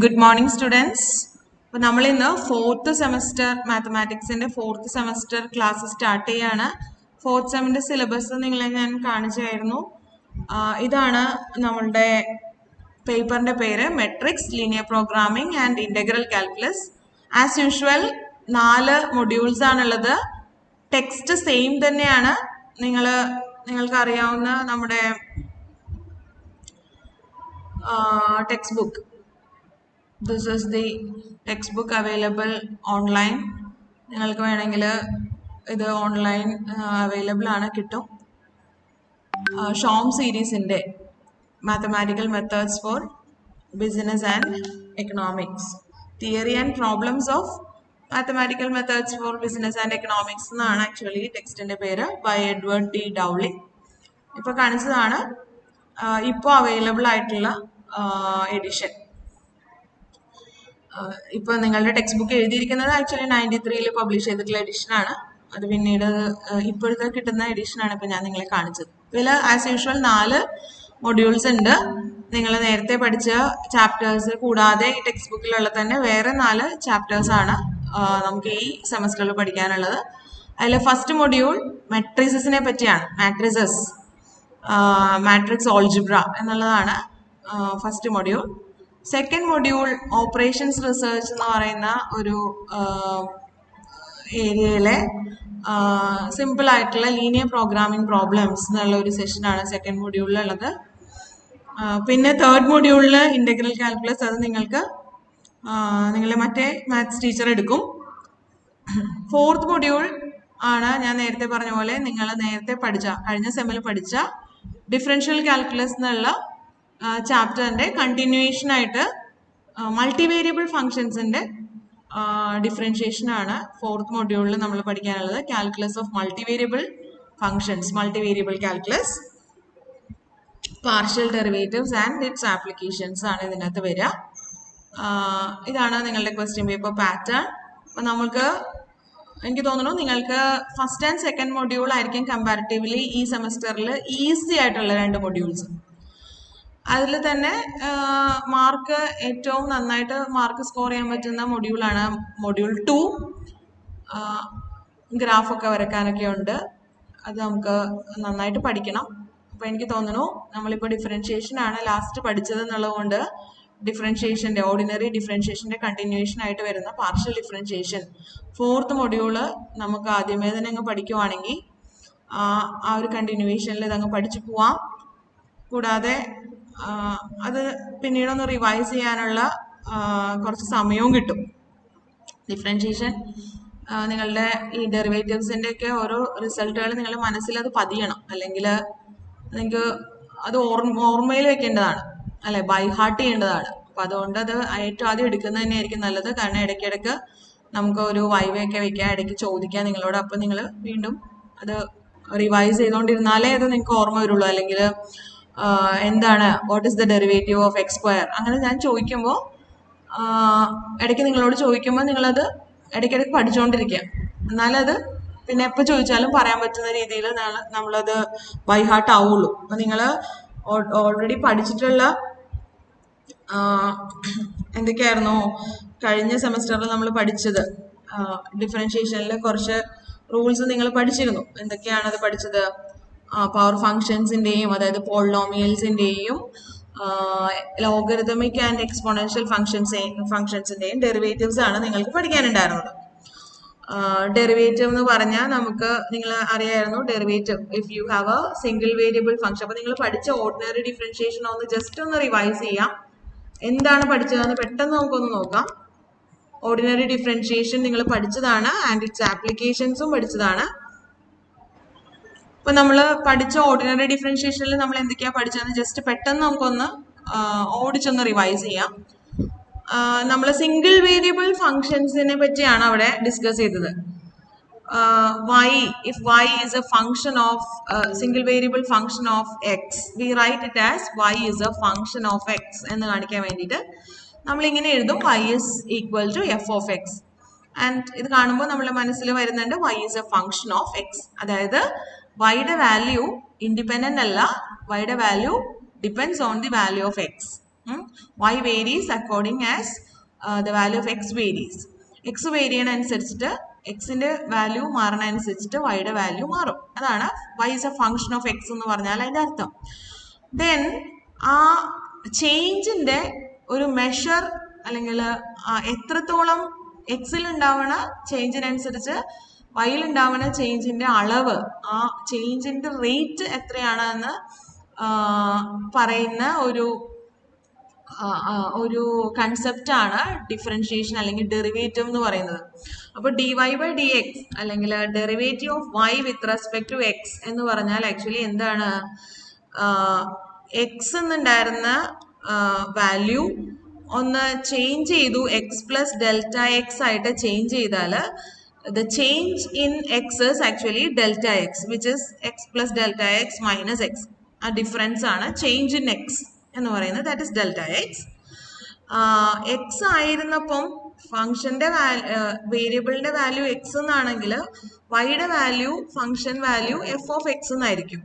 Good morning, students. അപ്പോൾ നമ്മൾ ഇന്ന് ഫോർത്ത് സെമസ്റ്റർ മാത്തമാറ്റിക്സിന്റെ ഫോർത്ത് സെമസ്റ്റർ ക്ലാസ് സ്റ്റാർട്ട് ചെയ്യാണ്. ഫോർത്ത് സെമിന്റെ സിലബസ് നിങ്ങളെ ഞാൻ കാണിച്ചായിരുന്നു. ഇതാണ് നമ്മളുടെ പേപ്പറിന്റെ പേര്, matrix, linear programming and integral calculus. As usual 4 modules ആണുള്ളത്. ടെക്സ്റ്റ് സെയിം തന്നെയാണ്. നിങ്ങൾക്ക് അറിയാവുന്ന നമ്മുടെ textbook. This is the textbook available online. നിങ്ങൾക്ക് വേണമെങ്കിൽ ഇത് ഓൺലൈൻ അവൈലബിൾ ആണ്, കിട്ടും. ഷോം സീരീസിൻ്റെ mathematical methods for business and economics, theory and problems of mathematical methods for business and economics എന്നാണ് ആക്ച്വലി ടെക്സ്റ്റിൻ്റെ പേര്, ബൈ എഡ്വേർഡ് ടി ഡൗളിംഗ്. ഇപ്പോൾ കാണിച്ചതാണ് ഇപ്പോൾ അവൈലബിൾ ആയിട്ടുള്ള എഡിഷൻ. ഇപ്പൊ നിങ്ങളുടെ ടെക്സ്റ്റ് ബുക്ക് എഴുതിയിരിക്കുന്നത് ആക്ച്വലി 93 പബ്ലിഷ് ചെയ്തിട്ടുള്ള എഡിഷനാണ്. അത് പിന്നീട് ഇപ്പോഴത്തെ കിട്ടുന്ന എഡിഷനാണ് ഇപ്പൊ ഞാൻ നിങ്ങളെ കാണിച്ചത്. ഇതിൽ ആസ് യൂഷ്വൽ 4 മൊഡ്യൂൾസ് ഉണ്ട്. നിങ്ങൾ നേരത്തെ പഠിച്ച ചാപ്റ്റേഴ്സ് കൂടാതെ ഈ ടെക്സ്റ്റ് ബുക്കിലുള്ള തന്നെ വേറെ 4 ചാപ്റ്റേഴ്സ് ആണ് നമുക്ക് ഈ സെമസ്റ്ററിൽ പഠിക്കാനുള്ളത്. അതിൽ ഫസ്റ്റ് മൊഡ്യൂൾ മെട്രിസസിനെ പറ്റിയാണ്. മാട്രിക്സ് ഓൾജിബ്ര എന്നുള്ളതാണ് first module. Second module operations research എന്ന് പറയുന്ന ഒരു ഏരിയയിലെ സിമ്പിൾ ആയിട്ടുള്ള ലീനിയർ പ്രോഗ്രാമിംഗ് പ്രോബ്ലംസ് എന്നുള്ള ഒരു സെഷനാണ് സെക്കൻഡ് മൊഡ്യൂളിലുള്ളത്. പിന്നെ തേർഡ് മൊഡ്യൂളിൽ ഇന്റഗ്രൽ കാൽക്കുലസ്, അത് നിങ്ങളെ മറ്റേ മാത്സ് ടീച്ചർ എടുക്കും. ഫോർത്ത് മൊഡ്യൂൾ ആണ് ഞാൻ നേരത്തെ പറഞ്ഞ പോലെ നിങ്ങൾ നേരത്തെ കഴിഞ്ഞ സെമ്മിൽ പഠിച്ച ഡിഫറൻഷ്യൽ കാൽക്കുലസ് എന്നുള്ള ചാപ്റ്ററിന്റെ കണ്ടിന്യൂവേഷൻ ആയിട്ട് മൾട്ടിവേരിയബിൾ ഫങ്ഷൻസിന്റെ ഡിഫറൻഷിയേഷൻ ആണ് ഫോർത്ത് മൊഡ്യൂളിൽ നമ്മൾ പഠിക്കാനുള്ളത്. Calculus of multivariable functions, multivariable calculus, partial derivatives and its applications ആണ് ഇതിനകത്ത് വരിക. ഇതാണ് നിങ്ങളുടെ ക്വസ്റ്റ്യൻ പേപ്പർ പാറ്റേൺ. അപ്പൊ എനിക്ക് തോന്നുന്നു നിങ്ങൾക്ക് ഫസ്റ്റ് ആൻഡ് സെക്കൻഡ് മൊഡ്യൂൾ ആയിരിക്കും കമ്പാരിറ്റീവ്ലി ഈ സെമസ്റ്ററിൽ ഈസി ആയിട്ടുള്ള 2 മൊഡ്യൂൾസ്. അതിൽ തന്നെ മാർക്ക് ഏറ്റവും നന്നായിട്ട് മാർക്ക് സ്കോർ ചെയ്യാൻ പറ്റുന്ന മൊഡ്യൂളാണ് മൊഡ്യൂൾ 2. ഗ്രാഫൊക്കെ വരയ്ക്കാനൊക്കെ ഉണ്ട്. അത് നമുക്ക് നന്നായിട്ട് പഠിക്കണം. അപ്പോൾ എനിക്ക് തോന്നുന്നു നമ്മളിപ്പോൾ ഡിഫറൻഷിയേഷൻ ആണ് ലാസ്റ്റ് പഠിച്ചത് എന്നുള്ളതുകൊണ്ട് ഡിഫറൻഷിയേഷൻ്റെ ഓർഡിനറി ഡിഫറൻഷിയേഷൻ്റെ കണ്ടിന്യൂവേഷൻ ആയിട്ട് വരുന്ന പാർഷ്യൽ ഡിഫറൻഷിയേഷൻ ഫോർത്ത് മൊഡ്യൂള് നമുക്ക് ആദ്യമേ തന്നെ അങ്ങ് പഠിക്കുവാണെങ്കിൽ ആ ഒരു കണ്ടിന്യൂവേഷനിൽ ഇതങ്ങ് പഠിച്ചു പോവാം. കൂടാതെ അത് പിന്നീടൊന്ന് റിവൈസ് ചെയ്യാനുള്ള കുറച്ച് സമയവും കിട്ടും. ഡിഫറൻഷിയേഷൻ നിങ്ങളുടെ ഈ ഡെറിവേറ്റീവ്സിൻ്റെ ഒക്കെ ഓരോ റിസൾട്ടുകൾ നിങ്ങളുടെ മനസ്സിൽ അത് പതിയണം, അല്ലെങ്കിൽ നിങ്ങൾക്ക് അത് ഓർമ്മയിൽ വെക്കേണ്ടതാണ്, അല്ലെ, ബൈ ഹാർട്ട് ചെയ്യേണ്ടതാണ്. അപ്പം അതുകൊണ്ട് അത് ഏറ്റവും ആദ്യം എടുക്കുന്നത് തന്നെയായിരിക്കും നല്ലത്. കാരണം ഇടയ്ക്കിടയ്ക്ക് നമുക്ക് ഒരു വൈവയൊക്കെ വെക്കാം, ഇടയ്ക്ക് ചോദിക്കാം നിങ്ങളോട്. അപ്പം നിങ്ങൾ വീണ്ടും അത് റിവൈസ് ചെയ്തുകൊണ്ടിരുന്നാലേ അത് നിങ്ങൾക്ക് ഓർമ്മ വരുള്ളൂ. അല്ലെങ്കിൽ എന്താണ് what is the derivative of X square അങ്ങനെ ഞാൻ ചോദിക്കുമ്പോൾ ഇടയ്ക്ക് നിങ്ങളോട് ചോദിക്കുമ്പോൾ നിങ്ങളത് ഇടയ്ക്കിടയ്ക്ക് പഠിച്ചുകൊണ്ടിരിക്കുക. എന്നാലത് പിന്നെ എപ്പോൾ ചോദിച്ചാലും പറയാൻ പറ്റുന്ന രീതിയിൽ നമ്മളത് ബൈ ഹാർട്ട് ആവുള്ളൂ. അപ്പം നിങ്ങൾ ഓൾറെഡി പഠിച്ചിട്ടുള്ള എന്തൊക്കെയായിരുന്നു കഴിഞ്ഞ സെമസ്റ്ററിൽ നമ്മൾ പഠിച്ചത്, ഡിഫറൻഷിയേഷനിൽ കുറച്ച് റൂൾസ് നിങ്ങൾ പഠിച്ചിരുന്നു. എന്തൊക്കെയാണത് പഠിച്ചത്? പവർ ഫങ്ഷൻസിൻ്റെയും, അതായത് പോളിനോമിയൽസിൻ്റെയും ലോഗരിതമിക് ആൻഡ് എക്സ്പോണൻഷ്യൽ ഫങ്ഷൻസിൻ്റെയും ഡെറിവേറ്റീവ്സ് ആണ് നിങ്ങൾക്ക് പഠിക്കാനുണ്ടായിരുന്നത്. ഡെറിവേറ്റീവ് എന്ന് പറഞ്ഞാൽ നിങ്ങൾ അറിയായിരുന്നു, derivative if you have A single variable function. അപ്പോൾ നിങ്ങൾ പഠിച്ച ഓർഡിനറി ഡിഫറൻഷിയേഷൻ ജസ്റ്റ് ഒന്ന് റിവൈസ് ചെയ്യാം. എന്താണ് പഠിച്ചതെന്ന് പെട്ടെന്ന് നമുക്കൊന്ന് നോക്കാം. ഓർഡിനറി ഡിഫറൻഷിയേഷൻ നിങ്ങൾ പഠിച്ചതാണ്, ആൻഡ് ഇറ്റ്സ് ആപ്ലിക്കേഷൻസും പഠിച്ചതാണ്. ഇപ്പൊ നമ്മൾ പഠിച്ച ഓർഡിനറി ഡിഫറൻഷിയേഷനിൽ നമ്മൾ എന്തൊക്കെയാ പഠിച്ചതെന്ന് ജസ്റ്റ് പെട്ടെന്ന് നമുക്കൊന്ന് ഓടിച്ചൊന്ന് റിവൈസ് ചെയ്യാം. നമ്മൾ സിംഗിൾ വേരിയബിൾ ഫങ്ഷൻസിനെ പറ്റിയാണ് അവിടെ ഡിസ്കസ് ചെയ്തത്. if y is a function of single variable function of x, we write it as y is a function of x എന്ന് കാണിക്കാൻ വേണ്ടിയിട്ട് നമ്മൾ ഇങ്ങനെ എഴുതും, y is equal to f of x. And ഇത് കാണുമ്പോൾ നമ്മുടെ മനസ്സിൽ വരുന്നുണ്ട് y is a function of x. അതായത് വൈയുടെ വാല്യൂ ഇൻഡിപെൻഡന്റ് അല്ല, വൈയുടെ value depends on the value of X. Y varies according as the value of x varies. X vary ചെയ്യുന്നതനുസരിച്ചിട്ട് എക്സിന്റെ വാല്യൂ മാറുന്നതനുസരിച്ചിട്ട് വൈയുടെ വാല്യൂ മാറും. അതാണ് y is a function of x എന്ന് പറഞ്ഞാൽ അതിന്റെ അർത്ഥം. ദെൻ ആ ചേഞ്ചിന്റെ ഒരു മെഷർ അല്ലെങ്കിൽ എത്രത്തോളം എക്സിൽ ഉണ്ടാവണ ചേഞ്ചിനനുസരിച്ച് വൈയിൽ ഉണ്ടാവുന്ന ചേഞ്ചിന്റെ അളവ്, ആ ചേഞ്ചിന്റെ റേറ്റ് എത്രയാണെന്ന് പറയുന്ന ഒരു കൺസെപ്റ്റ് ആണ് ഡിഫറൻഷിയേഷൻ അല്ലെങ്കിൽ ഡെറിവേറ്റീവ് എന്ന് പറയുന്നത്. അപ്പോൾ dy ബൈ ഡി എക്സ് അല്ലെങ്കിൽ derivative of y with respect to X എന്ന് പറഞ്ഞാൽ ആക്ച്വലി എന്താണ്, എക്സ് എന്നുണ്ടായിരുന്ന വാല്യൂ ഒന്ന് ചേഞ്ച് ചെയ്തു, എക്സ് പ്ലസ് ഡെൽറ്റ എക്സ് ആയിട്ട് ചേഞ്ച് ചെയ്താൽ the change in x is actually delta x, which is x plus delta x minus x. A difference ആണ് change in x എന്ന് പറയുന്നത്, that is delta x. x ആയിരുന്നപ്പം ഫംഗ്ഷന്റെ വേരിയബിളിന്റെ value x എന്നാണെങ്കിൽ വൈയുടെ value function value f of x എന്നായിരിക്കും.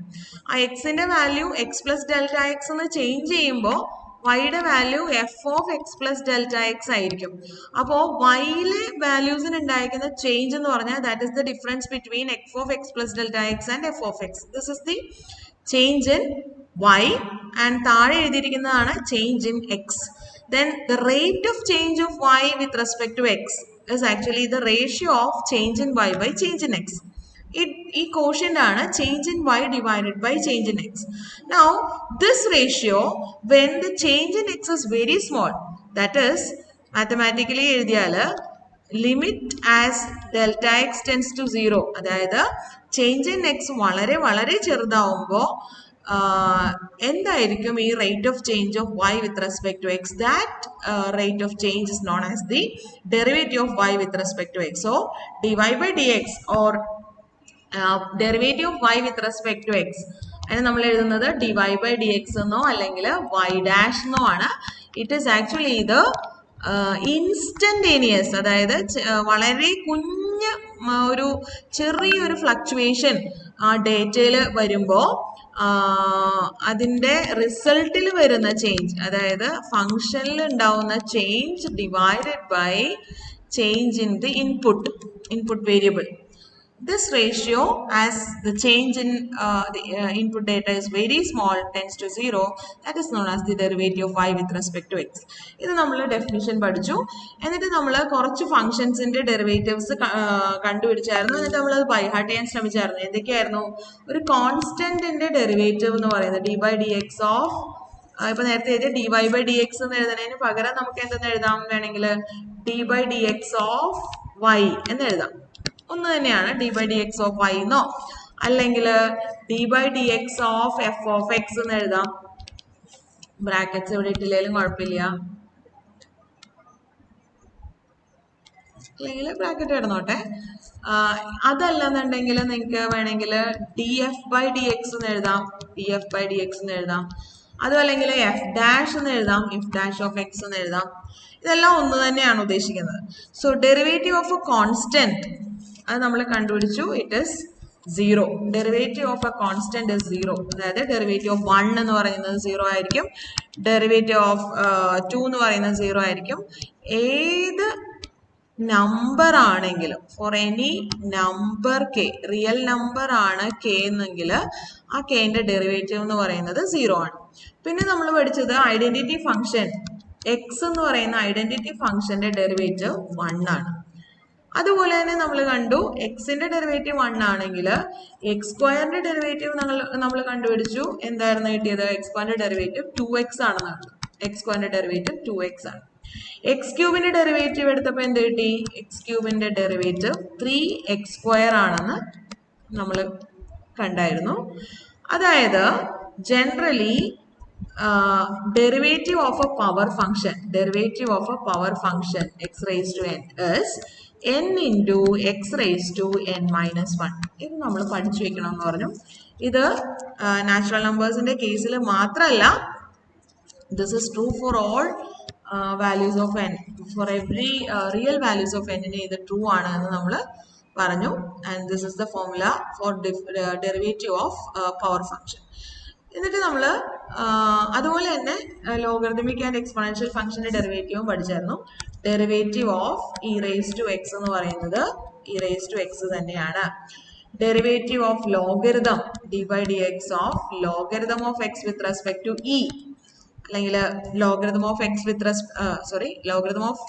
ആ എക്സിന്റെ value x plus delta x എന്ന് ചേഞ്ച് ചെയ്യുമ്പോൾ വൈയുടെ value f of x plus delta x ആയിരിക്കും. അപ്പോൾ വൈയിലെ വാല്യൂസിന് ഉണ്ടായിരിക്കുന്ന ചേഞ്ച് എന്ന് പറഞ്ഞാൽ that is the difference between f of x plus delta x and f of x. This is the change in y and താഴെ എഴുതിയിരിക്കുന്നതാണ് change in x. Then the rate of change of y with respect to x is actually the ratio of change in y by change in x. ഈ quotient ആണ് change in y divided by change in x. Now this ratio, when the change in x is very small, that is mathematically എഴുതിയാൽ limit as delta x tends to 0, അതായത് change in x വളരെ വളരെ ചെറുതാവുമ്പോൾ എന്തായിരിക്കും ഈ rate of change of y with respect to x? That rate of change is known as the derivative of y with respect to x. So dy by dx or derivative of y with respect to x അതിന് നമ്മൾ എഴുതുന്നത് dy by dx എന്നോ അല്ലെങ്കിൽ y dash എന്നോ ആണ്. It is actually ഇത് instantaneous, അതായത് വളരെ കുഞ്ഞ് ഒരു ചെറിയൊരു ഫ്ലക്ച്വേഷൻ ആ ഡേറ്റയിൽ വരുമ്പോൾ അതിൻ്റെ റിസൾട്ടിൽ വരുന്ന ചേഞ്ച്, അതായത് ഫങ്ഷനിൽ ഉണ്ടാവുന്ന change divided by change in the input variable. This ratio, as the change in the input data is very small, tends to 0, that is known as the derivative of y with respect to x. ഇത് നമ്മൾ definition പഠിച്ചു. എന്നിട്ട് നമ്മൾ കുറച്ച് ഫംഗ്ഷൻസിന്റെ derivatives കണ്ടുപിടിച്ചായിരുന്നു. എന്നിട്ട് നമ്മൾ അത് by heart ചെയ്യാൻ ശ്രമിച്ചായിരുന്നു. എന്തൊക്കെയായിരുന്നു? ഒരു കോൺസ്റ്റന്റിന്റെ ഡെറിവേറ്റീവ് എന്ന് പറയുന്നത് d by D x of, ഇപ്പൊ നേരത്തെ എഴുതിയ d y by D x എന്ന് എഴുതുന്നതിന് പകരം നമുക്ക് എന്തെന്ന് എഴുതാം വേണമെങ്കിൽ d by D x of y എന്ന് എഴുതാം. ഒന്ന് തന്നെയാണ് d by D x of y എന്നോ അല്ലെങ്കിൽ d by D x of f of x എന്ന് എഴുതാം. ബ്രാക്കറ്റ്സ് ഇവിടെ ഇട്ടില്ലേലും കുഴപ്പമില്ല, അല്ലെങ്കിൽ ബ്രാക്കറ്റ് ഇടുന്നോട്ടെ. അതല്ലെന്നുണ്ടെങ്കിൽ നിങ്ങൾക്ക് വേണമെങ്കിൽ d f by D x എന്ന് എഴുതാം, d f by D x എന്ന് എഴുതാം. അതും അല്ലെങ്കിൽ എഫ് ഡാഷ് എന്ന് എഴുതാം, എഫ് ഡാഷ് ഓഫ് എക്സ് എന്ന് എഴുതാം. ഇതെല്ലാം ഒന്ന് തന്നെയാണ് ഉദ്ദേശിക്കുന്നത്. So derivative of A constant അത് നമ്മൾ കണ്ടുപിടിച്ചു, it is 0. Derivative of A constant is 0. അതായത് ഡെറിവേറ്റീവ് ഓഫ് 1 എന്ന് പറയുന്നത് 0 ആയിരിക്കും, ഡെറിവേറ്റീവ് ഓഫ് 2 എന്ന് പറയുന്നത് 0 ആയിരിക്കും. ഏത് നമ്പർ ആണെങ്കിലും for any number K, real number ആണ് കെ എന്നെങ്കിൽ ആ കെന്റെ ഡെറിവേറ്റീവ് എന്ന് പറയുന്നത് 0 ആണ്. പിന്നെ നമ്മൾ പഠിച്ചത് ഐഡന്റിറ്റി ഫംഗ്ഷൻ എക്സ് എന്ന് പറയുന്ന ഐഡന്റിറ്റി ഫംഗ്ഷന്റെ ഡെറിവേറ്റീവ് 1 ആണ്. അതുപോലെ തന്നെ നമ്മൾ കണ്ടു എക്സിന്റെ ഡെറിവേറ്റീവ് 1 ആണെങ്കിൽ എക്സ് സ്ക്വയറിന്റെ ഡെറിവേറ്റീവ് നമ്മൾ കണ്ടുപിടിച്ചു. എന്തായിരുന്നു കിട്ടിയത്? എക്സ് സ്ക്വയറിന്റെ ഡെറിവേറ്റീവ് 2x ആണെന്ന് കണ്ടു. എക്സ് സ്ക്വയറിന്റെ ഡെറിവേറ്റീവ് 2x ആണ്. എക്സ് ക്യൂബിന്റെ ഡെറിവേറ്റീവ് എടുത്തപ്പോൾ എന്ത് കിട്ടി? എക്സ് ക്യൂബിന്റെ ഡെറിവേറ്റീവ് 3x സ്ക്വയർ ആണെന്ന് നമ്മൾ കണ്ടായിരുന്നു. അതായത് generally derivative of a power function x raised to n is n into x raised to n minus 1. ഇത് നമ്മൾ പഠിച്ചു വെക്കണം എന്ന് പറഞ്ഞു. ഇത് നാച്ചുറൽ നമ്പേഴ്സിന്റെ കേസിൽ മാത്രമല്ല, this is true for all values of n. For every real values of n ഇത് true ആണ് എന്ന് നമ്മൾ പറഞ്ഞു. And this is the formula for derivative of power function. എന്നിട്ട് നമ്മൾ അതുപോലെ തന്നെ ലോഗരിതമിക് ആൻഡ് എക്സ്പോണൻഷ്യൽ ഫംഗ്ഷന്റെ ഡെറിവേറ്റീവും പഠിച്ചായിരുന്നു. Derivative of e raise to X എന്ന് പറയുന്നത് ഇ റേസ് ടു എക്സ് തന്നെയാണ്. Derivative of logarithm d by D x of logarithm of x with respect to e, അല്ലെങ്കിൽ logarithm of x with logarithm of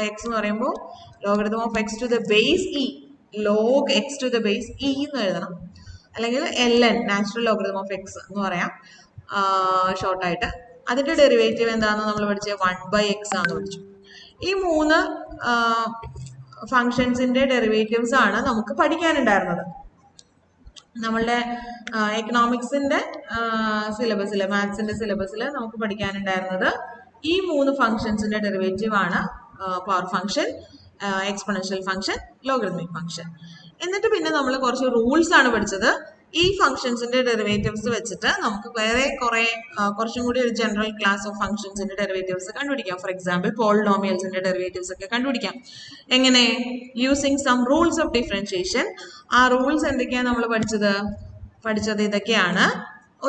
x എന്ന് പറയുമ്പോൾ logarithm of x to the base e, log x to the base e എന്ന് എഴുതണം, അല്ലെങ്കിൽ l n natural logarithm of x എന്ന് പറയാം ഷോർട്ടായിട്ട്. അതിന്റെ ഡെറിവേറ്റീവ് എന്താണെന്ന് നമ്മൾ പഠിച്ചത് 1/x ആണെന്ന് പഠിച്ചു. ഈ 3 ഫങ്ഷൻസിന്റെ ഡെറിവേറ്റീവ്സ് ആണ് നമുക്ക് പഠിക്കാനുണ്ടായിരുന്നത്. നമ്മളുടെ എക്കണോമിക്സിന്റെ സിലബസിൽ, മാത്സിന്റെ സിലബസിൽ നമുക്ക് പഠിക്കാനുണ്ടായിരുന്നത് ഈ 3 ഫങ്ഷൻസിന്റെ ഡെറിവേറ്റീവ് ആണ്. Power function, exponential function, logarithmic function. എന്നിട്ട് പിന്നെ നമ്മൾ കുറച്ച് റൂൾസ് ആണ് പഠിച്ചത്. ഈ ഫംഗ്ഷൻസിന്റെ ഡെറിവേറ്റീവ്സ് വെച്ചിട്ട് നമുക്ക് വേറെ കുറച്ചും കൂടി ഒരു ജനറൽ ക്ലാസ് ഓഫ് ഫംഗ്ഷൻസിന്റെ ഡെറിവേറ്റീവ്സ് കണ്ടുപിടിക്കാം. ഫോർ എക്സാമ്പിൾ പോളിനോമിയൽസിന്റെ ഡെറിവേറ്റീവ്സ് ഒക്കെ കണ്ടുപിടിക്കാം. എങ്ങനെ? Using some rules of differentiation. ആ റൂൾസ് എന്തൊക്കെയാണ് നമ്മൾ പഠിച്ചത് ഇതൊക്കെയാണ്.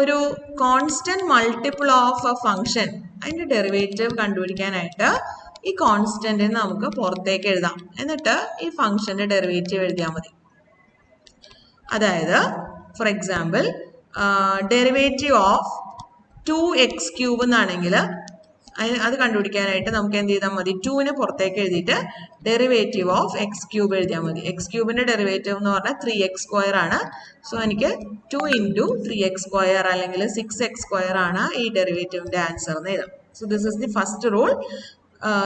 ഒരു constant multiple of a function, അതിന്റെ ഡെറിവേറ്റീവ് കണ്ടുപിടിക്കാനായിട്ട് ഈ കോൺസ്റ്റന്റിന് നമുക്ക് പുറത്തേക്ക് എഴുതാം. എന്നിട്ട് ഈ ഫംഗ്ഷന്റെ ഡെറിവേറ്റീവ് എഴുതിയാൽ മതി. അതായത് for example derivative of 2x³ എന്നാണെങ്കിൽ അത് കണ്ടുപിടിക്കാനായിട്ട് നമുക്ക് എന്ത് ചെയ്താൽ മതി? 2നെ പുറത്തേക്ക് എഴുതിയിട്ട് ഡെറിവേറ്റീവ് ഓഫ് x³ എഴുതിയാൽ മതി. x³ ഡെറിവേറ്റീവ് എന്ന് പറഞ്ഞാൽ 3x² ആണ്. സോ എനിക്ക് 2 × 3x² അല്ലെങ്കിൽ 6x² ആണ് ഈ ഡെറിവേറ്റീവിന്റെ ആൻസർ എന്ന് എഴുതാം. So this is the first rule.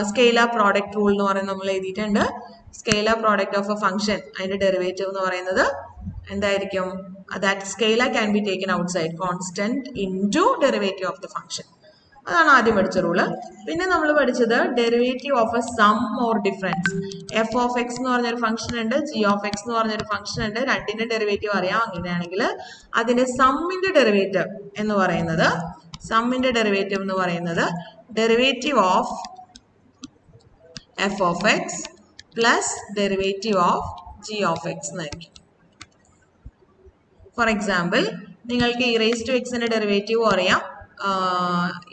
Scalar product rule എന്ന് പറയുന്നത് നമ്മൾ എഴുതിയിട്ടുണ്ട്. Scalar product of a function, അതിന്റെ ഡെറിവേറ്റീവ് എന്ന് പറയുന്നത് എന്തായിരിക്കും? That scalar can be taken outside constant into derivative of the function. അതാണ് ആദ്യം പഠിച്ച റൂള്. പിന്നെ നമ്മൾ പഠിച്ചത് derivative of a sum or difference. F of x എന്ന് പറഞ്ഞൊരു ഫംഗ്ഷൻ ഉണ്ട്, ജി ഓഫ് എക്സ് എന്ന് പറഞ്ഞൊരു ഫംഗ്ഷൻ ഉണ്ട്. രണ്ടിന്റെ ഡെറിവേറ്റീവ് അറിയാം. അങ്ങനെയാണെങ്കിൽ അതിന്റെ സമ്മിന്റെ ഡെറിവേറ്റീവ് എന്ന് പറയുന്നത് derivative of f of x plus derivative of g of x എന്നായിരിക്കും. ഫോർ എക്സാമ്പിൾ നിങ്ങൾക്ക് ഇ റേസ് ടു എക്സിന്റെ ഡെറിവേറ്റീവ് അറിയാം,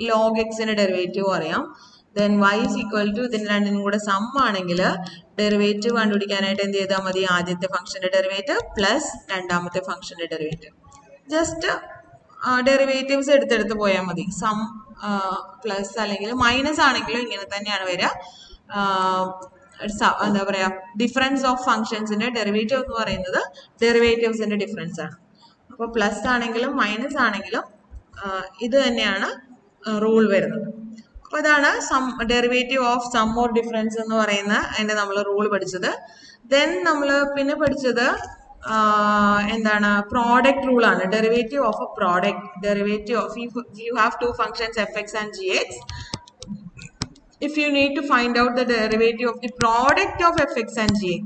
ലോഗ് എക്സിന്റെ ഡെറിവേറ്റീവ് അറിയാം. Then y is equal to ഇതിന് രണ്ടിനും കൂടെ സം ആണെങ്കിൽ ഡെറിവേറ്റീവ് കണ്ടുപിടിക്കാനായിട്ട് എന്ത് ചെയ്താൽ മതി? ആദ്യത്തെ ഫംഗ്ഷന്റെ ഡെറിവേറ്റീവ് പ്ലസ് രണ്ടാമത്തെ ഫംഗ്ഷന്റെ ഡെറിവേറ്റീവ്. ജസ്റ്റ് ഡെറിവേറ്റീവ്സ് എടുത്തെടുത്ത് പോയാൽ മതി. സം പ്ലസ് അല്ലെങ്കിൽ മൈനസ് ആണെങ്കിലും ഇങ്ങനെ തന്നെയാണ് വരിക. എന്താ പറയാ, ഡിഫറൻസ് ഓഫ് ഫംഗ്ഷൻസിന്റെ ഡെറിവേറ്റീവ് എന്ന് പറയുന്നത് ഡെറിവേറ്റീവ്സിന്റെ ഡിഫറൻസ് ആണ്. അപ്പോൾ പ്ലസ് ആണെങ്കിലും മൈനസ് ആണെങ്കിലും ഇത് തന്നെയാണ് റൂൾ വരുന്നത്. അപ്പോൾ ഇതാണ് derivative of sum or difference എന്ന് പറയുന്ന അതിന്റെ നമ്മൾ റൂൾ പഠിച്ചത്. ദെൻ നമ്മൾ പിന്നെ പഠിച്ചത് എന്താണ്? പ്രോഡക്റ്റ് റൂൾ ആണ്. Derivative of A product. Derivative of you have two functions fx and gx. If you need to find out the derivative of the product of fx and gx,